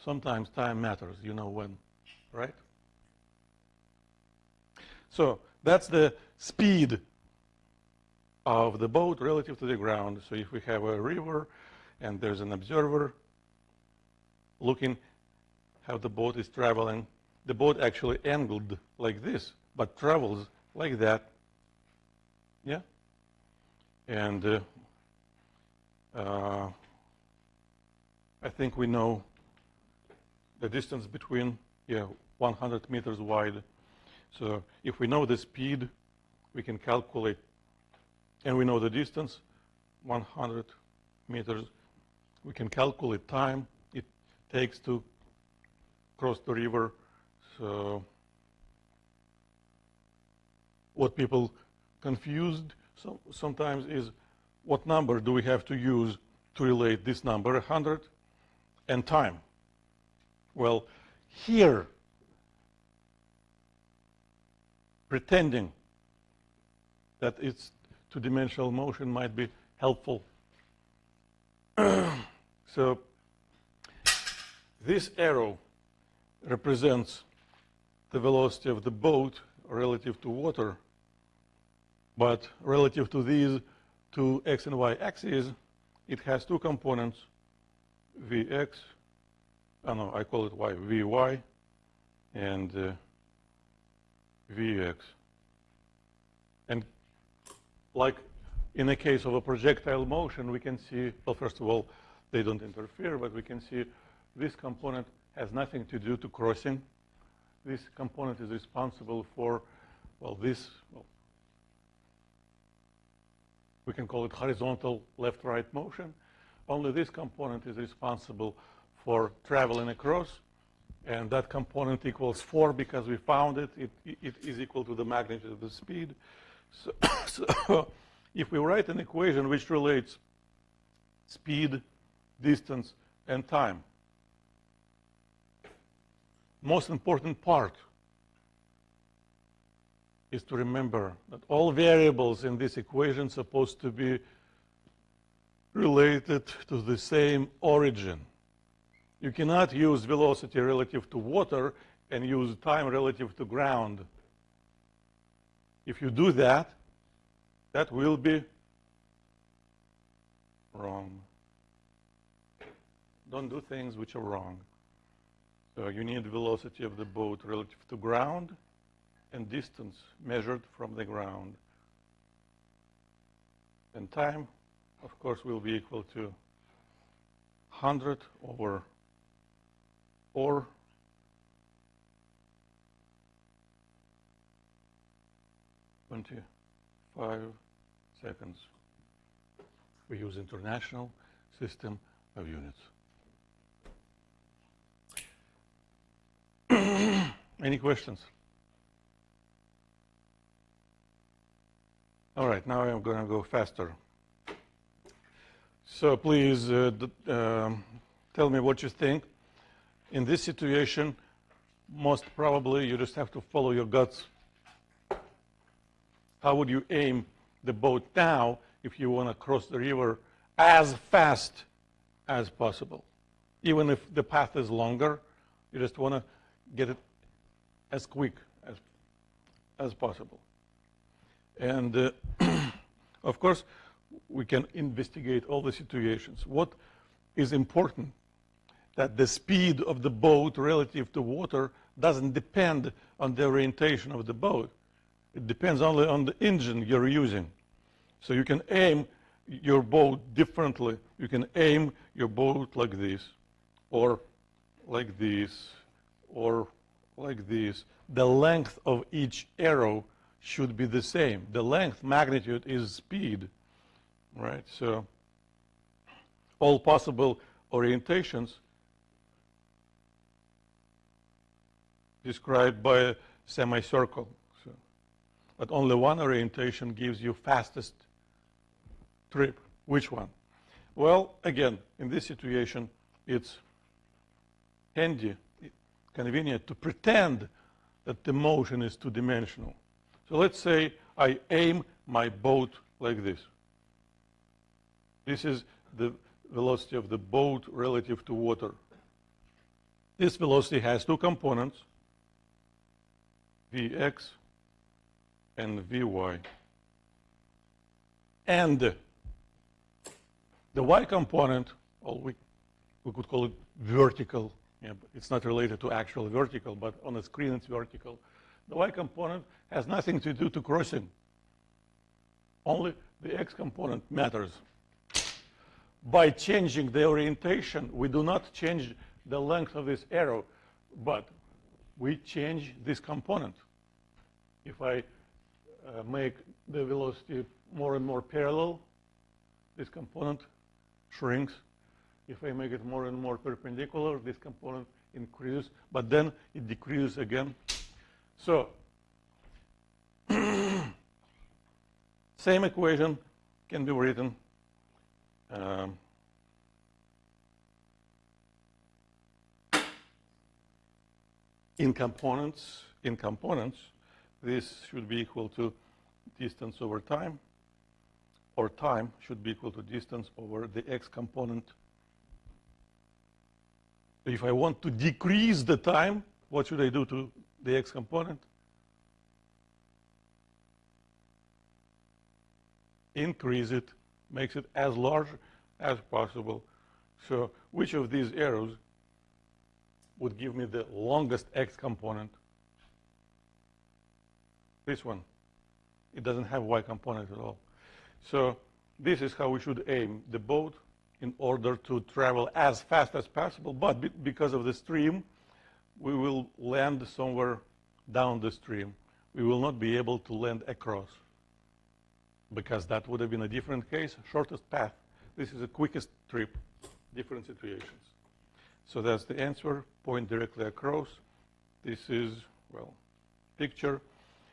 Sometimes time matters, you know when, right? So that's the speed of the boat relative to the ground. So if we have a river and there's an observer looking how the boat is traveling, the boat actually angled like this, but travels like that. Yeah? And I think we know the distance between, 100 meters wide. So if we know the speed, we can calculate, and we know the distance, 100 meters. We can calculate time it takes to cross the river. So what people confused sometimes is, what number do we have to use to relate this number, 100, and time? Well, here, pretending that it's two-dimensional motion might be helpful. So this arrow represents the velocity of the boat relative to water, but relative to these two x and y axes, it has two components, vx, I call it y, vy, and vx. And like in the case of a projectile motion, we can see, well, first of all, they don't interfere, but we can see this component has nothing to do to crossing. This component is responsible for, we can call it horizontal left-right motion. Only this component is responsible for traveling across, and that component equals 4 because we found it. It is equal to the magnitude of the speed. So if we write an equation which relates speed, distance, and time, most important part is to remember that all variables in this equation are supposed to be related to the same origin. You cannot use velocity relative to water and use time relative to ground. If you do that, that will be wrong. Don't do things which are wrong. So you need velocity of the boat relative to ground and distance measured from the ground. And time, of course, will be equal to 100 over 4 25 seconds. We use International System of Units. Any questions? All right, now I'm going to go faster. So please tell me what you think. In this situation, most probably you just have to follow your guts. How would you aim the boat now if you want to cross the river as fast as possible? Even if the path is longer, you just want to get it as quick as possible. And of course, we can investigate all the situations. What is important, that the speed of the boat relative to water doesn't depend on the orientation of the boat. It depends only on the engine you're using. So you can aim your boat differently. You can aim your boat like this, or like this, or like this. The length of each arrow should be the same. The length magnitude is speed, right? So all possible orientations described by a semicircle. So, but only one orientation gives you fastest trip. Which one? Well, again, in this situation, it's handy convenient to pretend that the motion is two-dimensional. So let's say I aim my boat like this. This is the velocity of the boat relative to water. This velocity has two components, Vx and Vy. And the y component, or we could call it vertical. Yeah, but it's not related to actual vertical, but on the screen it's vertical. The y component has nothing to do to crossing. Only the x component matters. By changing the orientation, we do not change the length of this arrow, but we change this component. If I make the velocity more and more parallel, this component shrinks. If I make it more and more perpendicular, this component increases, but then it decreases again. So, same equation can be written in components. In components, this should be equal to distance over time, or time should be equal to distance over the x component. If I want to decrease the time, what should I do to the x component? Increase it, makes it as large as possible. So which of these arrows would give me the longest x component? This one. It doesn't have y component at all. So this is how we should aim the boat in order to travel as fast as possible, but because of the stream, we will land somewhere down the stream. We will not be able to land across, because that would have been a different case, shortest path. This is the quickest trip, different situations. So that's the answer, point directly across. This is, well, picture,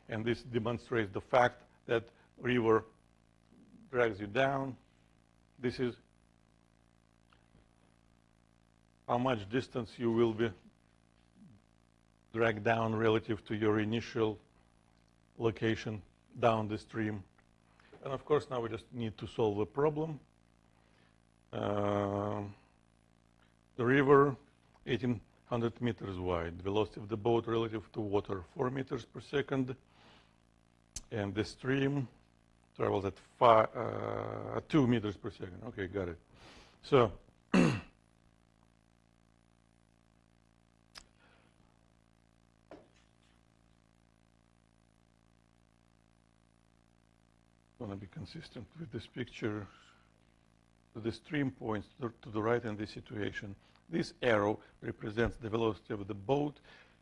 and this demonstrates the fact that river drags you down. This is how much distance you will be dragged down relative to your initial location down the stream. And of course, now we just need to solve a problem. The river, 1,800 meters wide. Velocity of the boat relative to water, 4 meters per second. And the stream travels at 2 meters per second. Okay, got it. So, want to be consistent with this picture. So the stream points to the right in this situation. This arrow represents the velocity of the boat.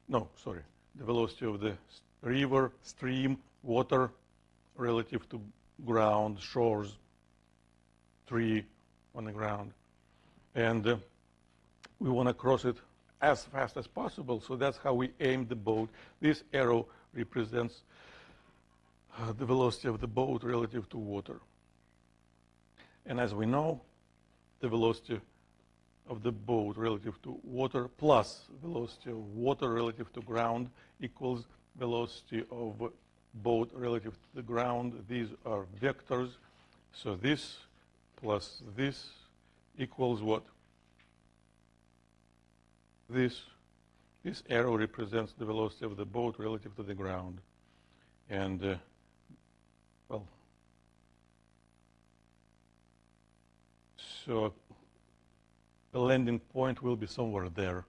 No, sorry. The velocity of the river, stream, water relative to ground, shores, tree on the ground. And we want to cross it as fast as possible. So that's how we aim the boat. This arrow represents the velocity of the boat relative to water. And as we know, the velocity of the boat relative to water plus velocity of water relative to ground equals velocity of boat relative to the ground. These are vectors. So this plus this equals what? This arrow represents the velocity of the boat relative to the ground. And well, so the landing point will be somewhere there.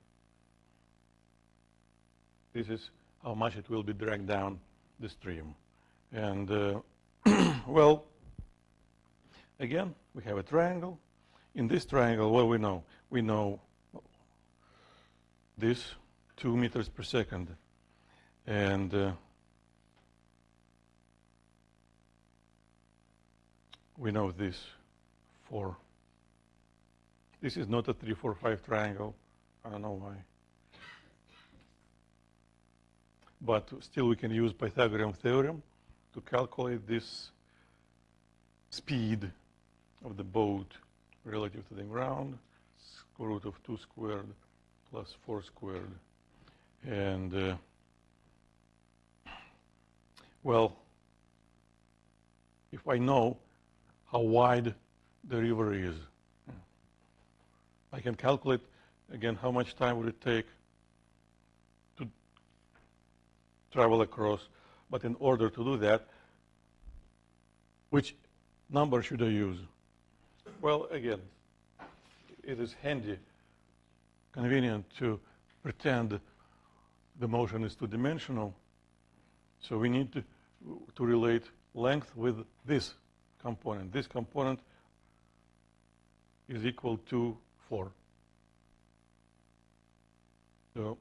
This is how much it will be dragged down the stream. And well, again, we have a triangle. In this triangle, what do we know? We know this 2 meters per second. And we know this 4. This is not a 3, 4, 5 triangle. I don't know why. But still we can use Pythagorean theorem to calculate this speed of the boat relative to the ground, square root of 2 squared plus 4 squared. And well, if I know how wide the river is, I can calculate again how much time would it take to travel across. But in order to do that, which number should I use? Well, again, it is handy, convenient to pretend the motion is two-dimensional. So we need to relate length with this component. This component is equal to 4. So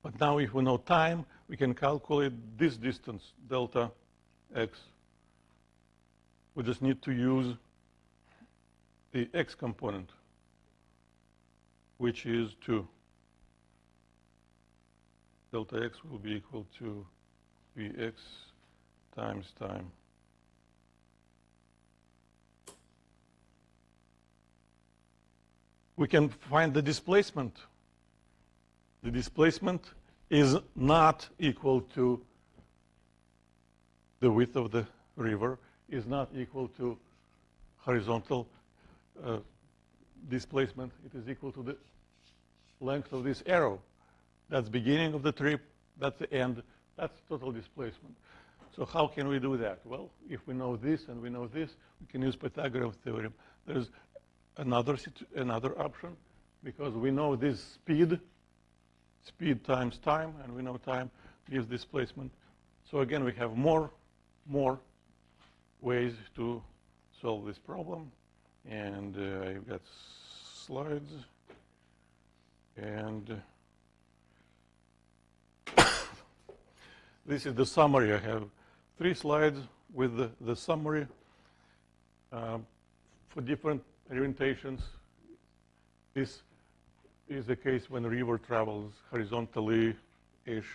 but now if we know time, we can calculate this distance, delta x. We just need to use the x component, which is 2. Delta x will be equal to Vx times time. We can find the displacement. The displacement is not equal to the width of the river, is not equal to horizontal displacement. It is equal to the length of this arrow. That's beginning of the trip, that's the end, that's total displacement. So how can we do that? Well, if we know this and we know this, we can use Pythagorean theorem. There's another option, because we know this speed times time, and we know time gives displacement. So again, we have more ways to solve this problem. And I've got slides. And this is the summary. I have 3 slides with the summary for different orientations. This is the case when the river travels horizontally-ish.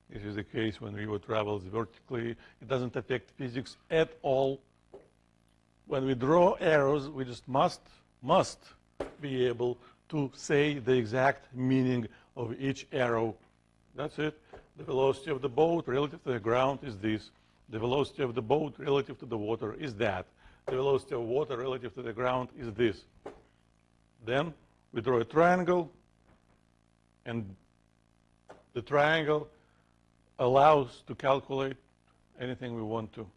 This is the case when the river travels vertically. It doesn't affect physics at all. When we draw arrows, we just must be able to say the exact meaning of each arrow. That's it. The velocity of the boat relative to the ground is this. The velocity of the boat relative to the water is that. The velocity of water relative to the ground is this. Then we draw a triangle, and the triangle allows to calculate anything we want to.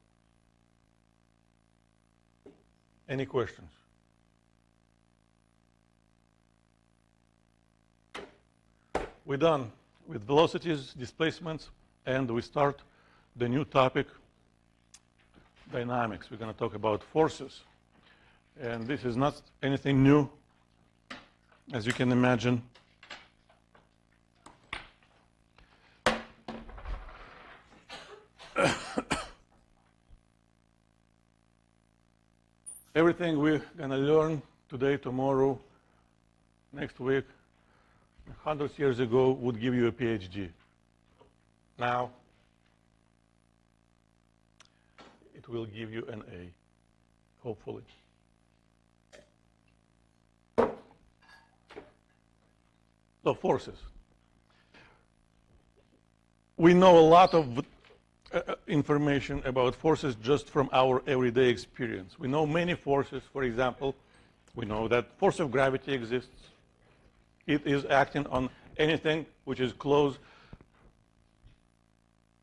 Any questions? We're done with velocities, displacements, and we start the new topic, dynamics. We're going to talk about forces. And this is not anything new, as you can imagine. Everything we're going to learn today, tomorrow, next week, hundreds of years ago would give you a PhD. Now, it will give you an A, hopefully. So forces. We know a lot of information about forces just from our everyday experience. We know many forces. For example, we know that force of gravity exists. It is acting on anything which is close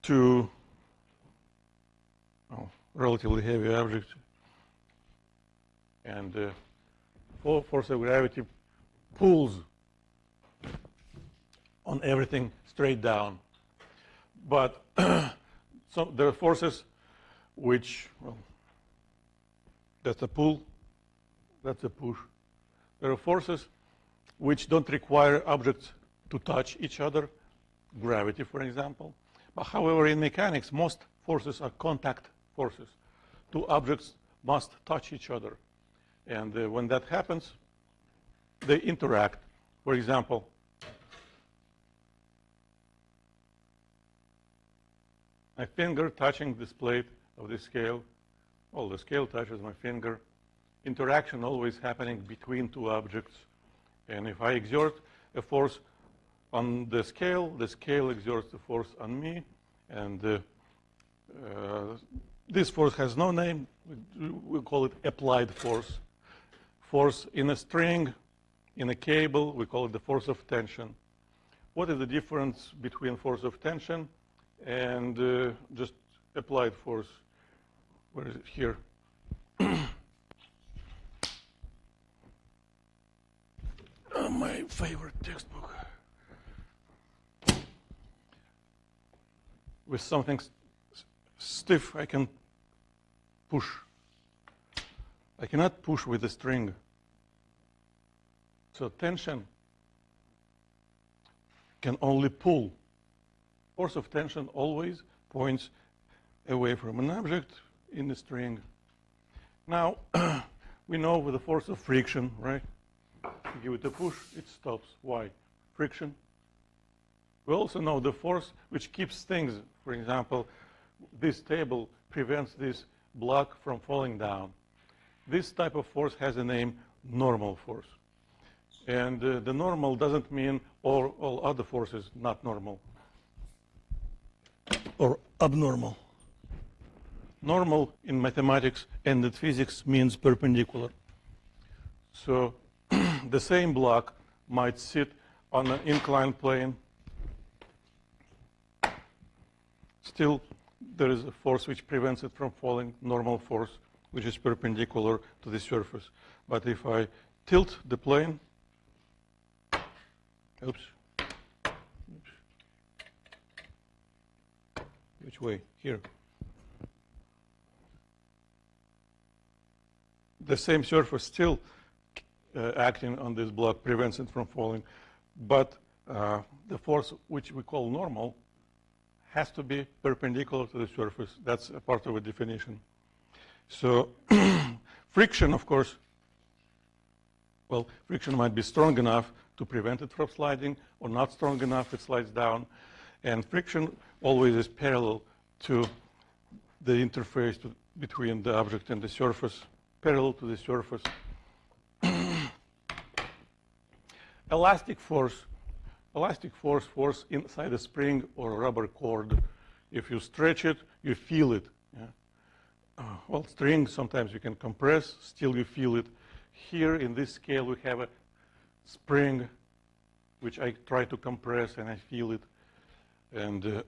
to relatively heavy object. And force of gravity pulls on everything straight down. But so there are forces which, well, that's a pull, that's a push. There are forces which don't require objects to touch each other, gravity, for example. But however, in mechanics, most forces are contact forces. Two objects must touch each other. And when that happens, they interact. For example, My finger touching this plate of the scale. Well, the scale touches my finger. Interaction always happening between two objects. And if I exert a force on the scale exerts a force on me. And this force has no name. We call it applied force. Force in a string, in a cable, we call it the force of tension. What is the difference between force of tension and just applied force? Where is it? Here. My favorite textbook. With something stiff, I can push. I cannot push with a string. So tension can only pull. Force of tension always points away from an object in the string. Now, we know with the force of friction, right? You give it a push, it stops. Why? Friction. We also know the force which keeps things, for example, this table prevents this block from falling down. This type of force has a name, normal force. And the normal doesn't mean all other forces not normal or abnormal. Normal in mathematics and in physics means perpendicular. So the same block might sit on an inclined plane. Still, there is a force which prevents it from falling, normal force, which is perpendicular to the surface. But if I tilt the plane, oops. Which way? Here. The same surface still acting on this block prevents it from falling. But the force which we call normal has to be perpendicular to the surface. That's a part of a definition. So friction, of course, well, friction might be strong enough to prevent it from sliding, or not strong enough, it slides down. And friction always is parallel to the interface between the object and the surface, parallel to the surface. Elastic force inside a spring or a rubber cord. If you stretch it, you feel it. Yeah? Well, string, sometimes you can compress, still you feel it. Here in this scale, we have a spring, which I try to compress, and I feel it. And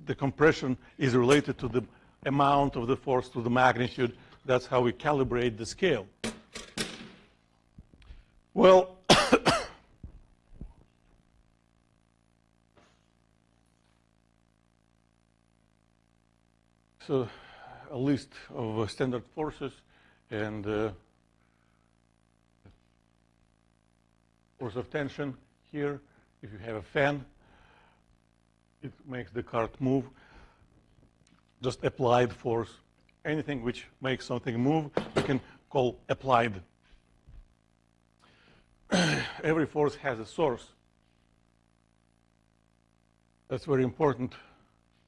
the compression is related to the amount of the force, to the magnitude. That's how we calibrate the scale. Well, so a list of standard forces and force of tension here. If you have a fan, it makes the cart move. Just applied force. Anything which makes something move, we can call applied. Every force has a source. That's a very important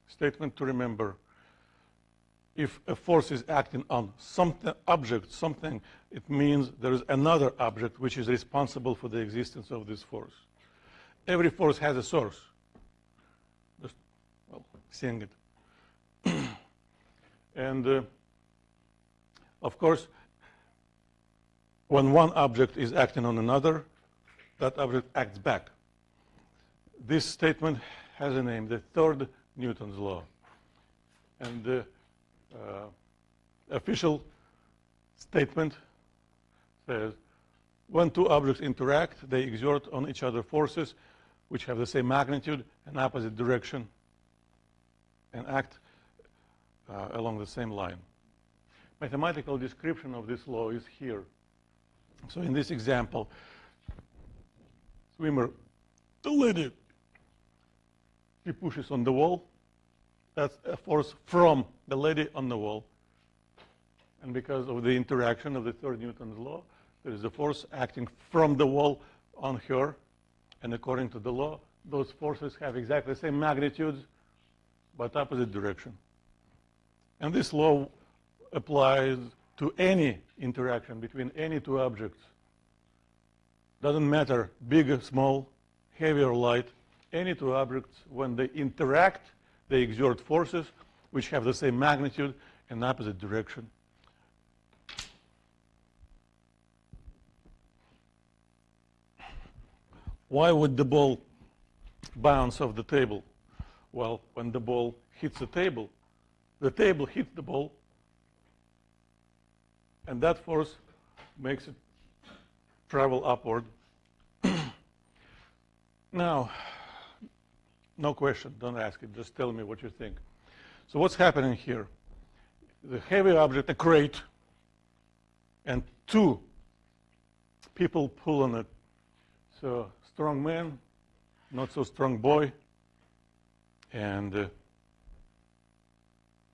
statement to remember. If a force is acting on something, something, it means there is another object which is responsible for the existence of this force. Every force has a source. Just, well, seeing it. And of course, when one object is acting on another, that object acts back. This statement has a name, the third Newton's law. And the official statement says, when two objects interact, they exert on each other forces which have the same magnitude and opposite direction and act along the same line. Mathematical description of this law is here. So in this example, swimmer, the lady, he pushes on the wall. That's a force from the lady on the wall. And because of the interaction of the third Newton's law, there is a force acting from the wall on her. And according to the law, those forces have exactly the same magnitudes, but opposite direction. And this law applies to any interaction between any two objects. Doesn't matter, big or small, heavy or light. Any two objects, when they interact, they exert forces which have the same magnitude in opposite direction. Why would the ball bounce off the table? Well, when the ball hits the table hits the ball, and that force makes it travel upward. Now, no question, don't ask it, just tell me what you think. So what's happening here? The heavy object, a crate, and two people pull on it. So strong man, not so strong boy, and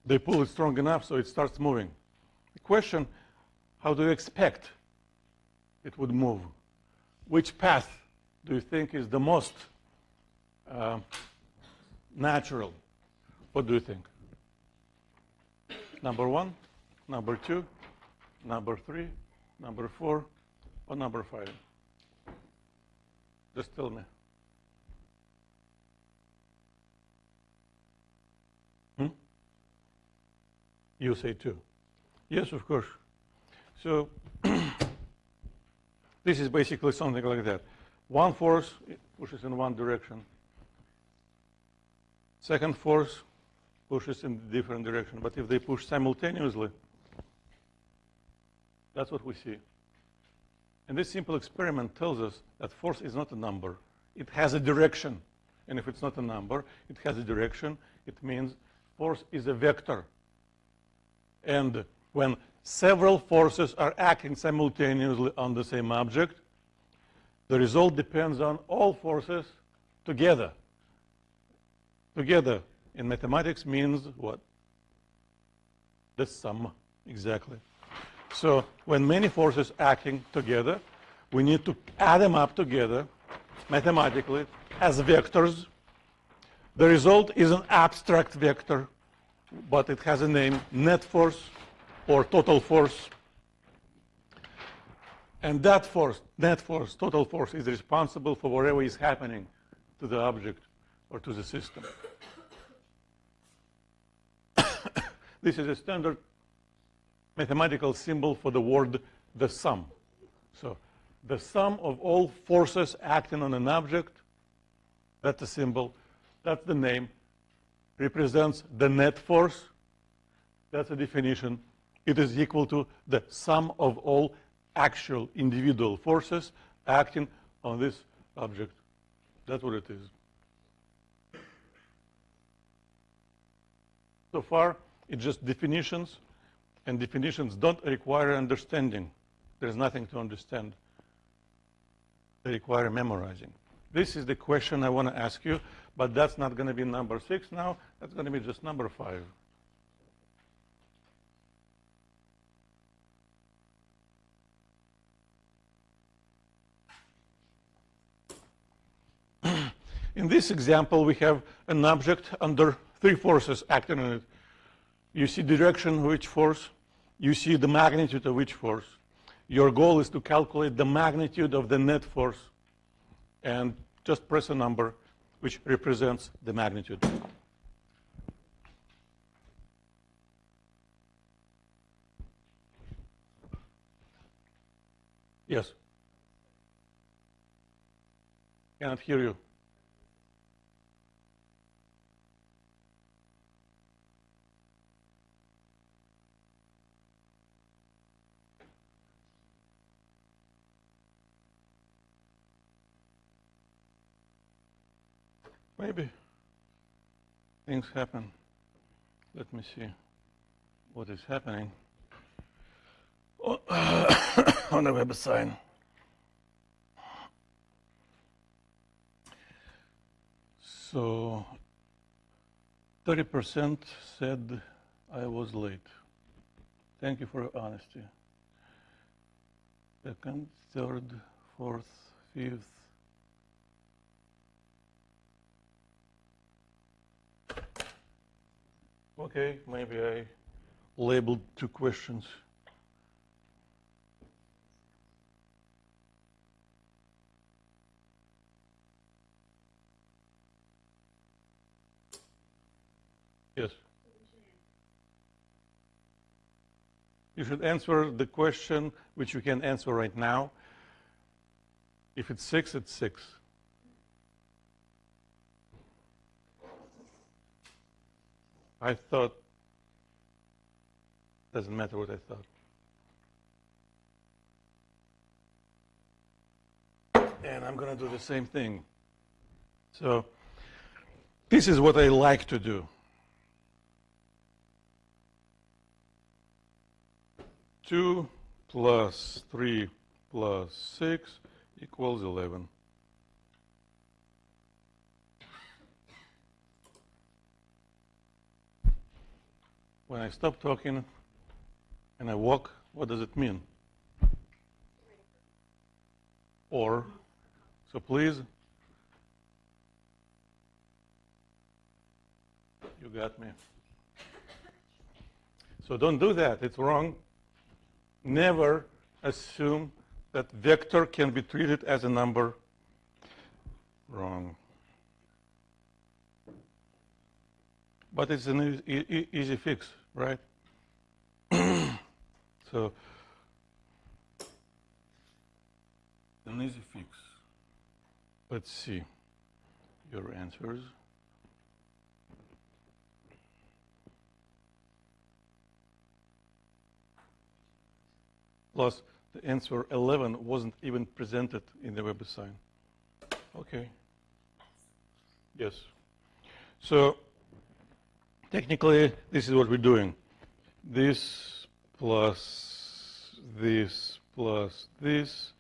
they pull it strong enough so it starts moving. The question, how do you expect it would move? Which path do you think is the most natural? What do you think? Number 1, number 2, number 3, number 4, or number 5? Just tell me. You say 2. Yes, of course. So this is basically something like that. One force pushes in one direction. Second force pushes in a different direction. But if they push simultaneously, that's what we see. And this simple experiment tells us that force is not a number. It has a direction. And if it's not a number, it has a direction. It means force is a vector. And when several forces are acting simultaneously on the same object, the result depends on all forces together. Together in mathematics means what? The sum, exactly. So when many forces acting together, we need to add them up together mathematically as vectors. The result is an abstract vector, but it has a name, net force or total force. And that force, net force, total force, is responsible for whatever is happening to the object or to the system. This is a standard mathematical symbol for the word the sum. So the sum of all forces acting on an object, that's the symbol, that's the name, represents the net force. That's a definition. It is equal to the sum of all actual individual forces acting on this object. That's what it is. So far, it's just definitions, and definitions don't require understanding. There's nothing to understand. They require memorizing. This is the question I want to ask you, but that's not going to be number 6 now. That's going to be just number 5. In this example, we have an object under 3 forces acting on it. You see direction of each force. You see the magnitude of each force. Your goal is to calculate the magnitude of the net force and just press a number which represents the magnitude. Yes? Cannot hear you. Maybe things happen. Let me see what is happening on the web sign. So 30% said I was late. Thank you for your honesty. Second, third, fourth, fifth. Okay, maybe I labeled 2 questions. Yes. You should answer the question which you can answer right now. If it's 6, it's 6. I thought, doesn't matter what I thought. And I'm going to do the same thing. So this is what I like to do. 2 plus 3 plus 6 equals 11. When I stop talking and I walk, what does it mean? Or, so please, you got me. So don't do that, it's wrong. Never assume that vector can be treated as a number. Wrong. But it's an easy fix, right? So, an easy fix. Let's see your answers. Plus, the answer 11 wasn't even presented in the web assign. Okay. Yes. So, technically, this is what we're doing. This plus this plus this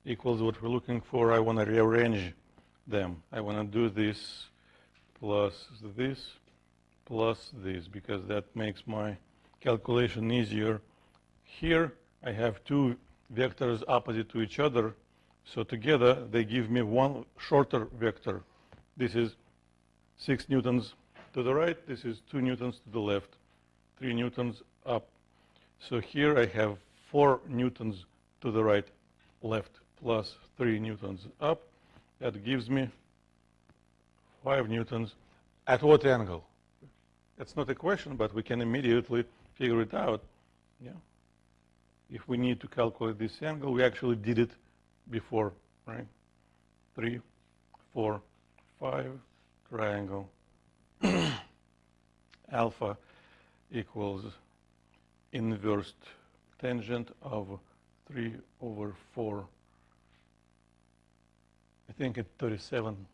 equals what we're looking for. I want to rearrange them. I want to do this plus this because that makes my calculation easier. Here I have 2 vectors opposite to each other, so together they give me one shorter vector. This is 6 newtons to the right, this is 2 newtons to the left, 3 newtons up. So here I have 4 newtons to the right, left, plus 3 newtons up. That gives me 5 newtons. At what angle? That's not a question, but we can immediately figure it out. Yeah. If we need to calculate this angle, we actually did it before, right? 3, 4, 5, triangle. Alpha equals inverse tangent of 3 over 4. I think it's 37.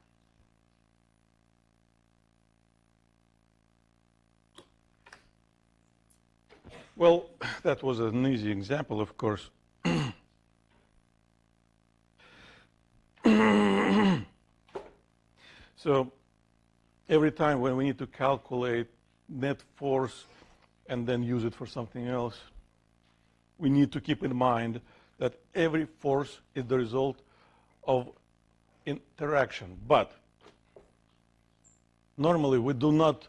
Well, that was an easy example, of course. So every time when we need to calculate net force and then use it for something else, we need to keep in mind that every force is the result of interaction. But normally we do not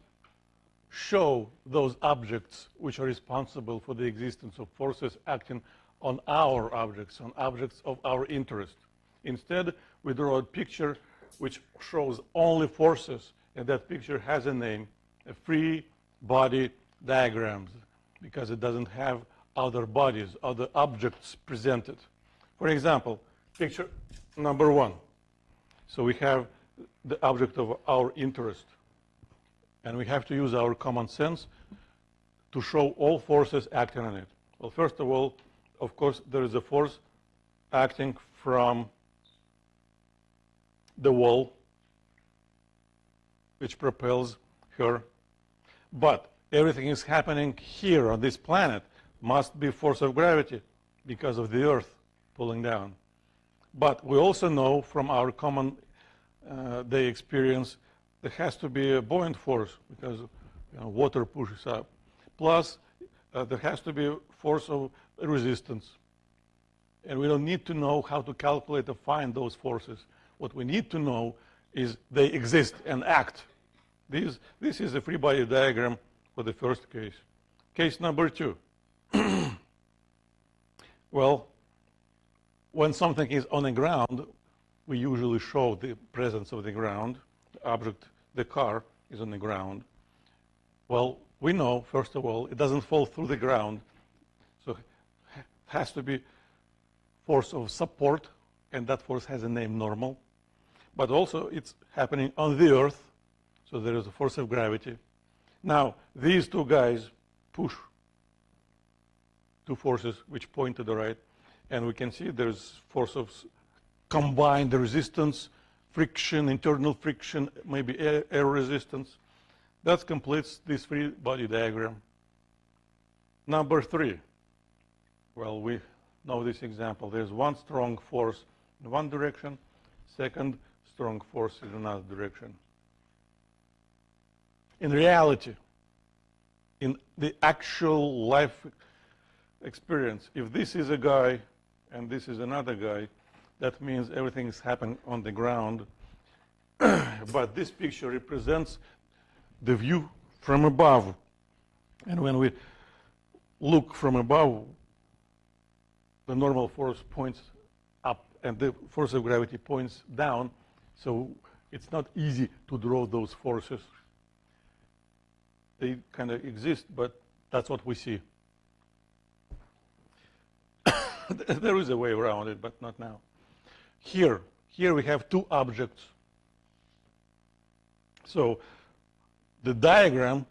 show those objects which are responsible for the existence of forces acting on our objects, on objects of our interest. Instead, we draw a picture which shows only forces, and that picture has a name, a free body diagrams, because it doesn't have other bodies, other objects presented. For example, picture number 1. So we have the object of our interest. And we have to use our common sense to show all forces acting on it. Well, first of all, of course, there is a force acting from the wall, which propels her. But everything is happening here on this planet must be force of gravity because of the Earth pulling down. But we also know from our common day experience there has to be a buoyant force because water pushes up. Plus, there has to be a force of resistance. And we don't need to know how to calculate or find those forces. What we need to know is they exist and act. This is a free body diagram for the first case. Case number 2. Well, when something is on the ground, we usually show the presence of the ground. The object, the car, is on the ground. Well, we know, first of all, it doesn't fall through the ground. So it has to be force of support, and that force has a name, normal. But also, it's happening on the Earth, so there is a force of gravity. Now, these two guys push two forces which point to the right, and we can see there's force of combined resistance, friction, internal friction, maybe air resistance. That completes this free body diagram. Number 3. Well, we know this example. There's one strong force in one direction, second strong force in another direction. In reality, in the actual life experience, if this is a guy and this is another guy, that means everything is happening on the ground. But this picture represents the view from above. And when we look from above, the normal force points up and the force of gravity points down. So it's not easy to draw those forces. They kind of exist, but that's what we see. There is a way around it, but not now. Here we have two objects. So the diagram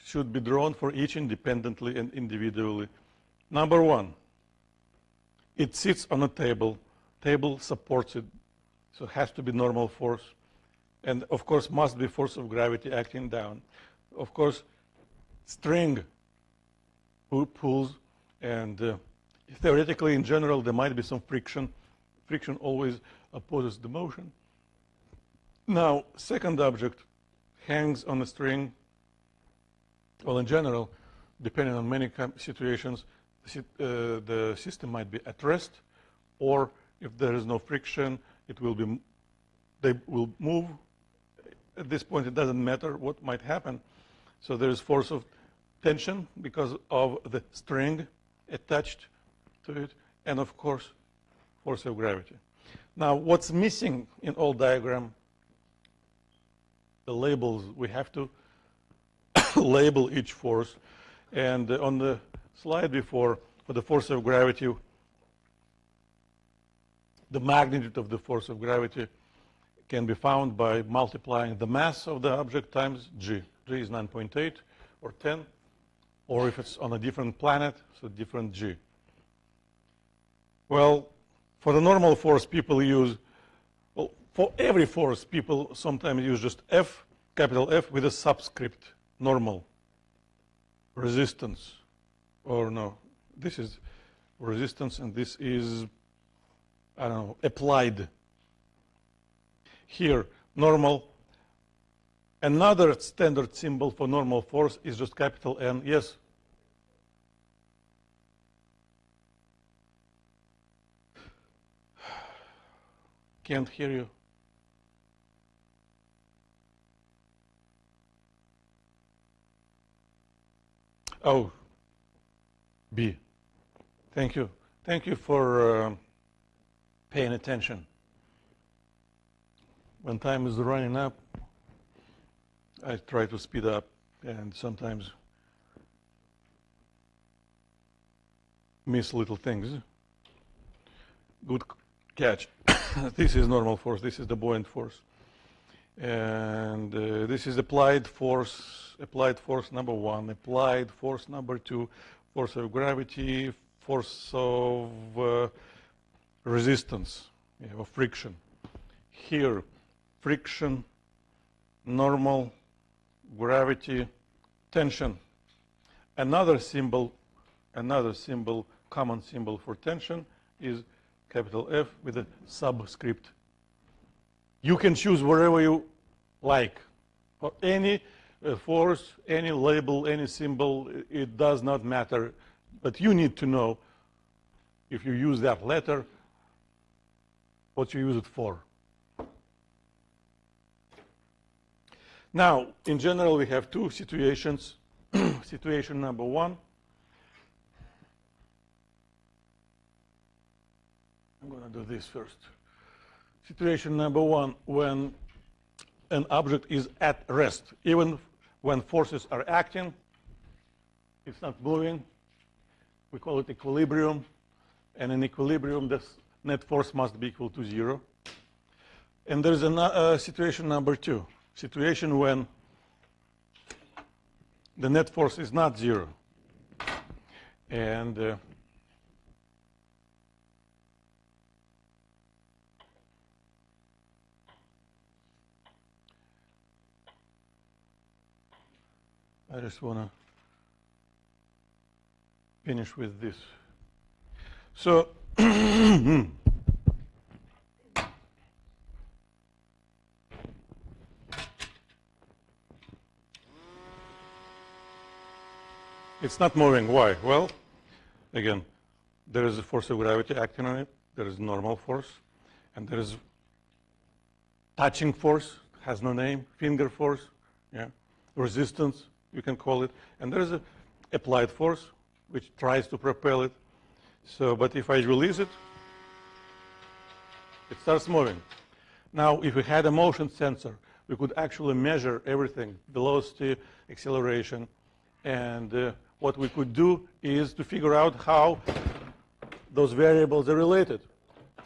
should be drawn for each independently and individually. Number 1, it sits on a table. Table supports it, so it has to be normal force. And of course, must be force of gravity acting down. Of course, string pulls, and theoretically, in general, there might be some friction. Friction always opposes the motion. Now, second object hangs on a string. Well, in general, depending on many situations, the system might be at rest, or if there is no friction, they will move. At this point, it doesn't matter what might happen. So there is force of tension because of the string attached to it, and of course, force of gravity. Now, what's missing in all diagram? The labels. We have to label each force. And on the slide before, for the force of gravity, the magnitude of the force of gravity can be found by multiplying the mass of the object times g. G is 9.8 or 10, or if it's on a different planet, so different g. Well, for the normal force, people use, well, for every force, people sometimes use just F, capital F, with a subscript, normal, resistance, or no, this is resistance, and this is, I don't know, applied. Here, normal. Another standard symbol for normal force is just capital N. Yes? Can't hear you. Oh, B. Thank you. Thank you for paying attention. When time is running up, I try to speed up, and sometimes miss little things. Good catch. This is normal force. This is the buoyant force. And this is applied force number 1, applied force number 2, force of gravity, force of resistance, of friction. Here, friction, normal, gravity, tension. Another symbol, common symbol for tension is capital F with a subscript. You can choose wherever you like. For any force, any label, any symbol, it does not matter. But you need to know, if you use that letter, what you use it for. Now, in general, we have two situations. Situation number one. I'm going to do this first. Situation number one, when an object is at rest, even when forces are acting, it's not moving. We call it equilibrium. And in equilibrium, the net force must be equal to 0. And there's a situation number two, situation when the net force is not 0. And I just want to finish with this. So it's not moving. Why? Well, again, there is a force of gravity acting on it. There is normal force. And there is touching force, has no name, finger force, yeah, resistance, you can call it. And there is a applied force, which tries to propel it. So, but if I release it, it starts moving. Now, if we had a motion sensor, we could actually measure everything, velocity, acceleration, and what we could do is to figure out how those variables are related.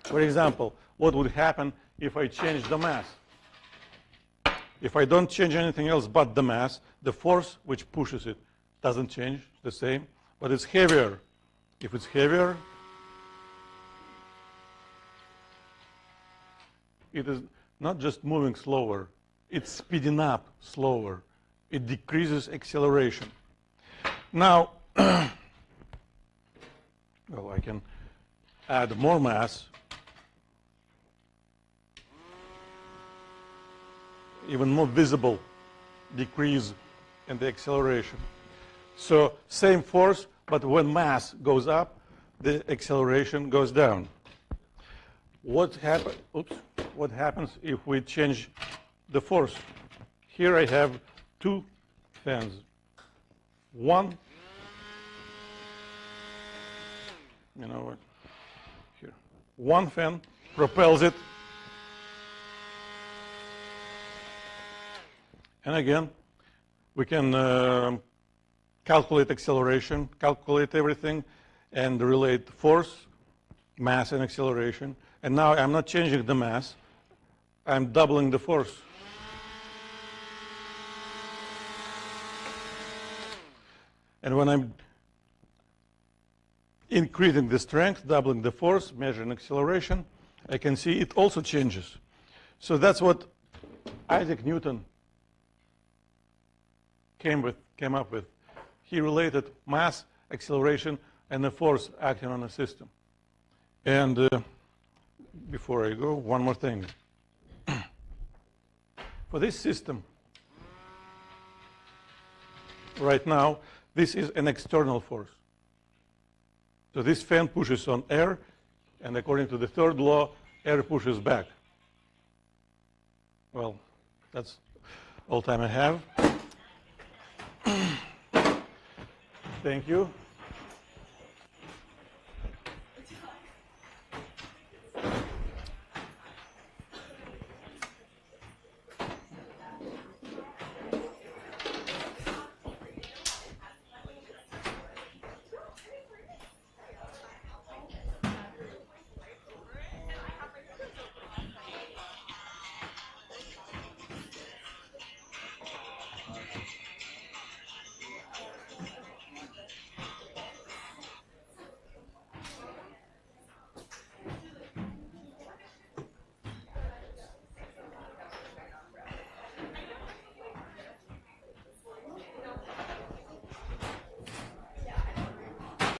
For example, what would happen if I change the mass? If I don't change anything else but the mass, the force which pushes it doesn't change, the same, but it's heavier. If it's heavier, it is not just moving slower, it's speeding up slower. It decreases acceleration. Now, well, I can add more mass, even more visible decrease in the acceleration. So same force, but when mass goes up, the acceleration goes down. What happens if we change the force? Here I have two fans. One, you know what? Here, one fan propels it, and again, we can calculate acceleration, calculate everything, and relate force, mass, and acceleration. And now I'm not changing the mass, I'm doubling the force. And when I'm increasing the strength, doubling the force, measuring acceleration, I can see it also changes. So that's what Isaac Newton came up with. He related mass, acceleration, and the force acting on a system. And before I go, one more thing. For this system, right now, this is an external force. So this fan pushes on air, and according to the third law, air pushes back. Well, that's all time I have. Thank you.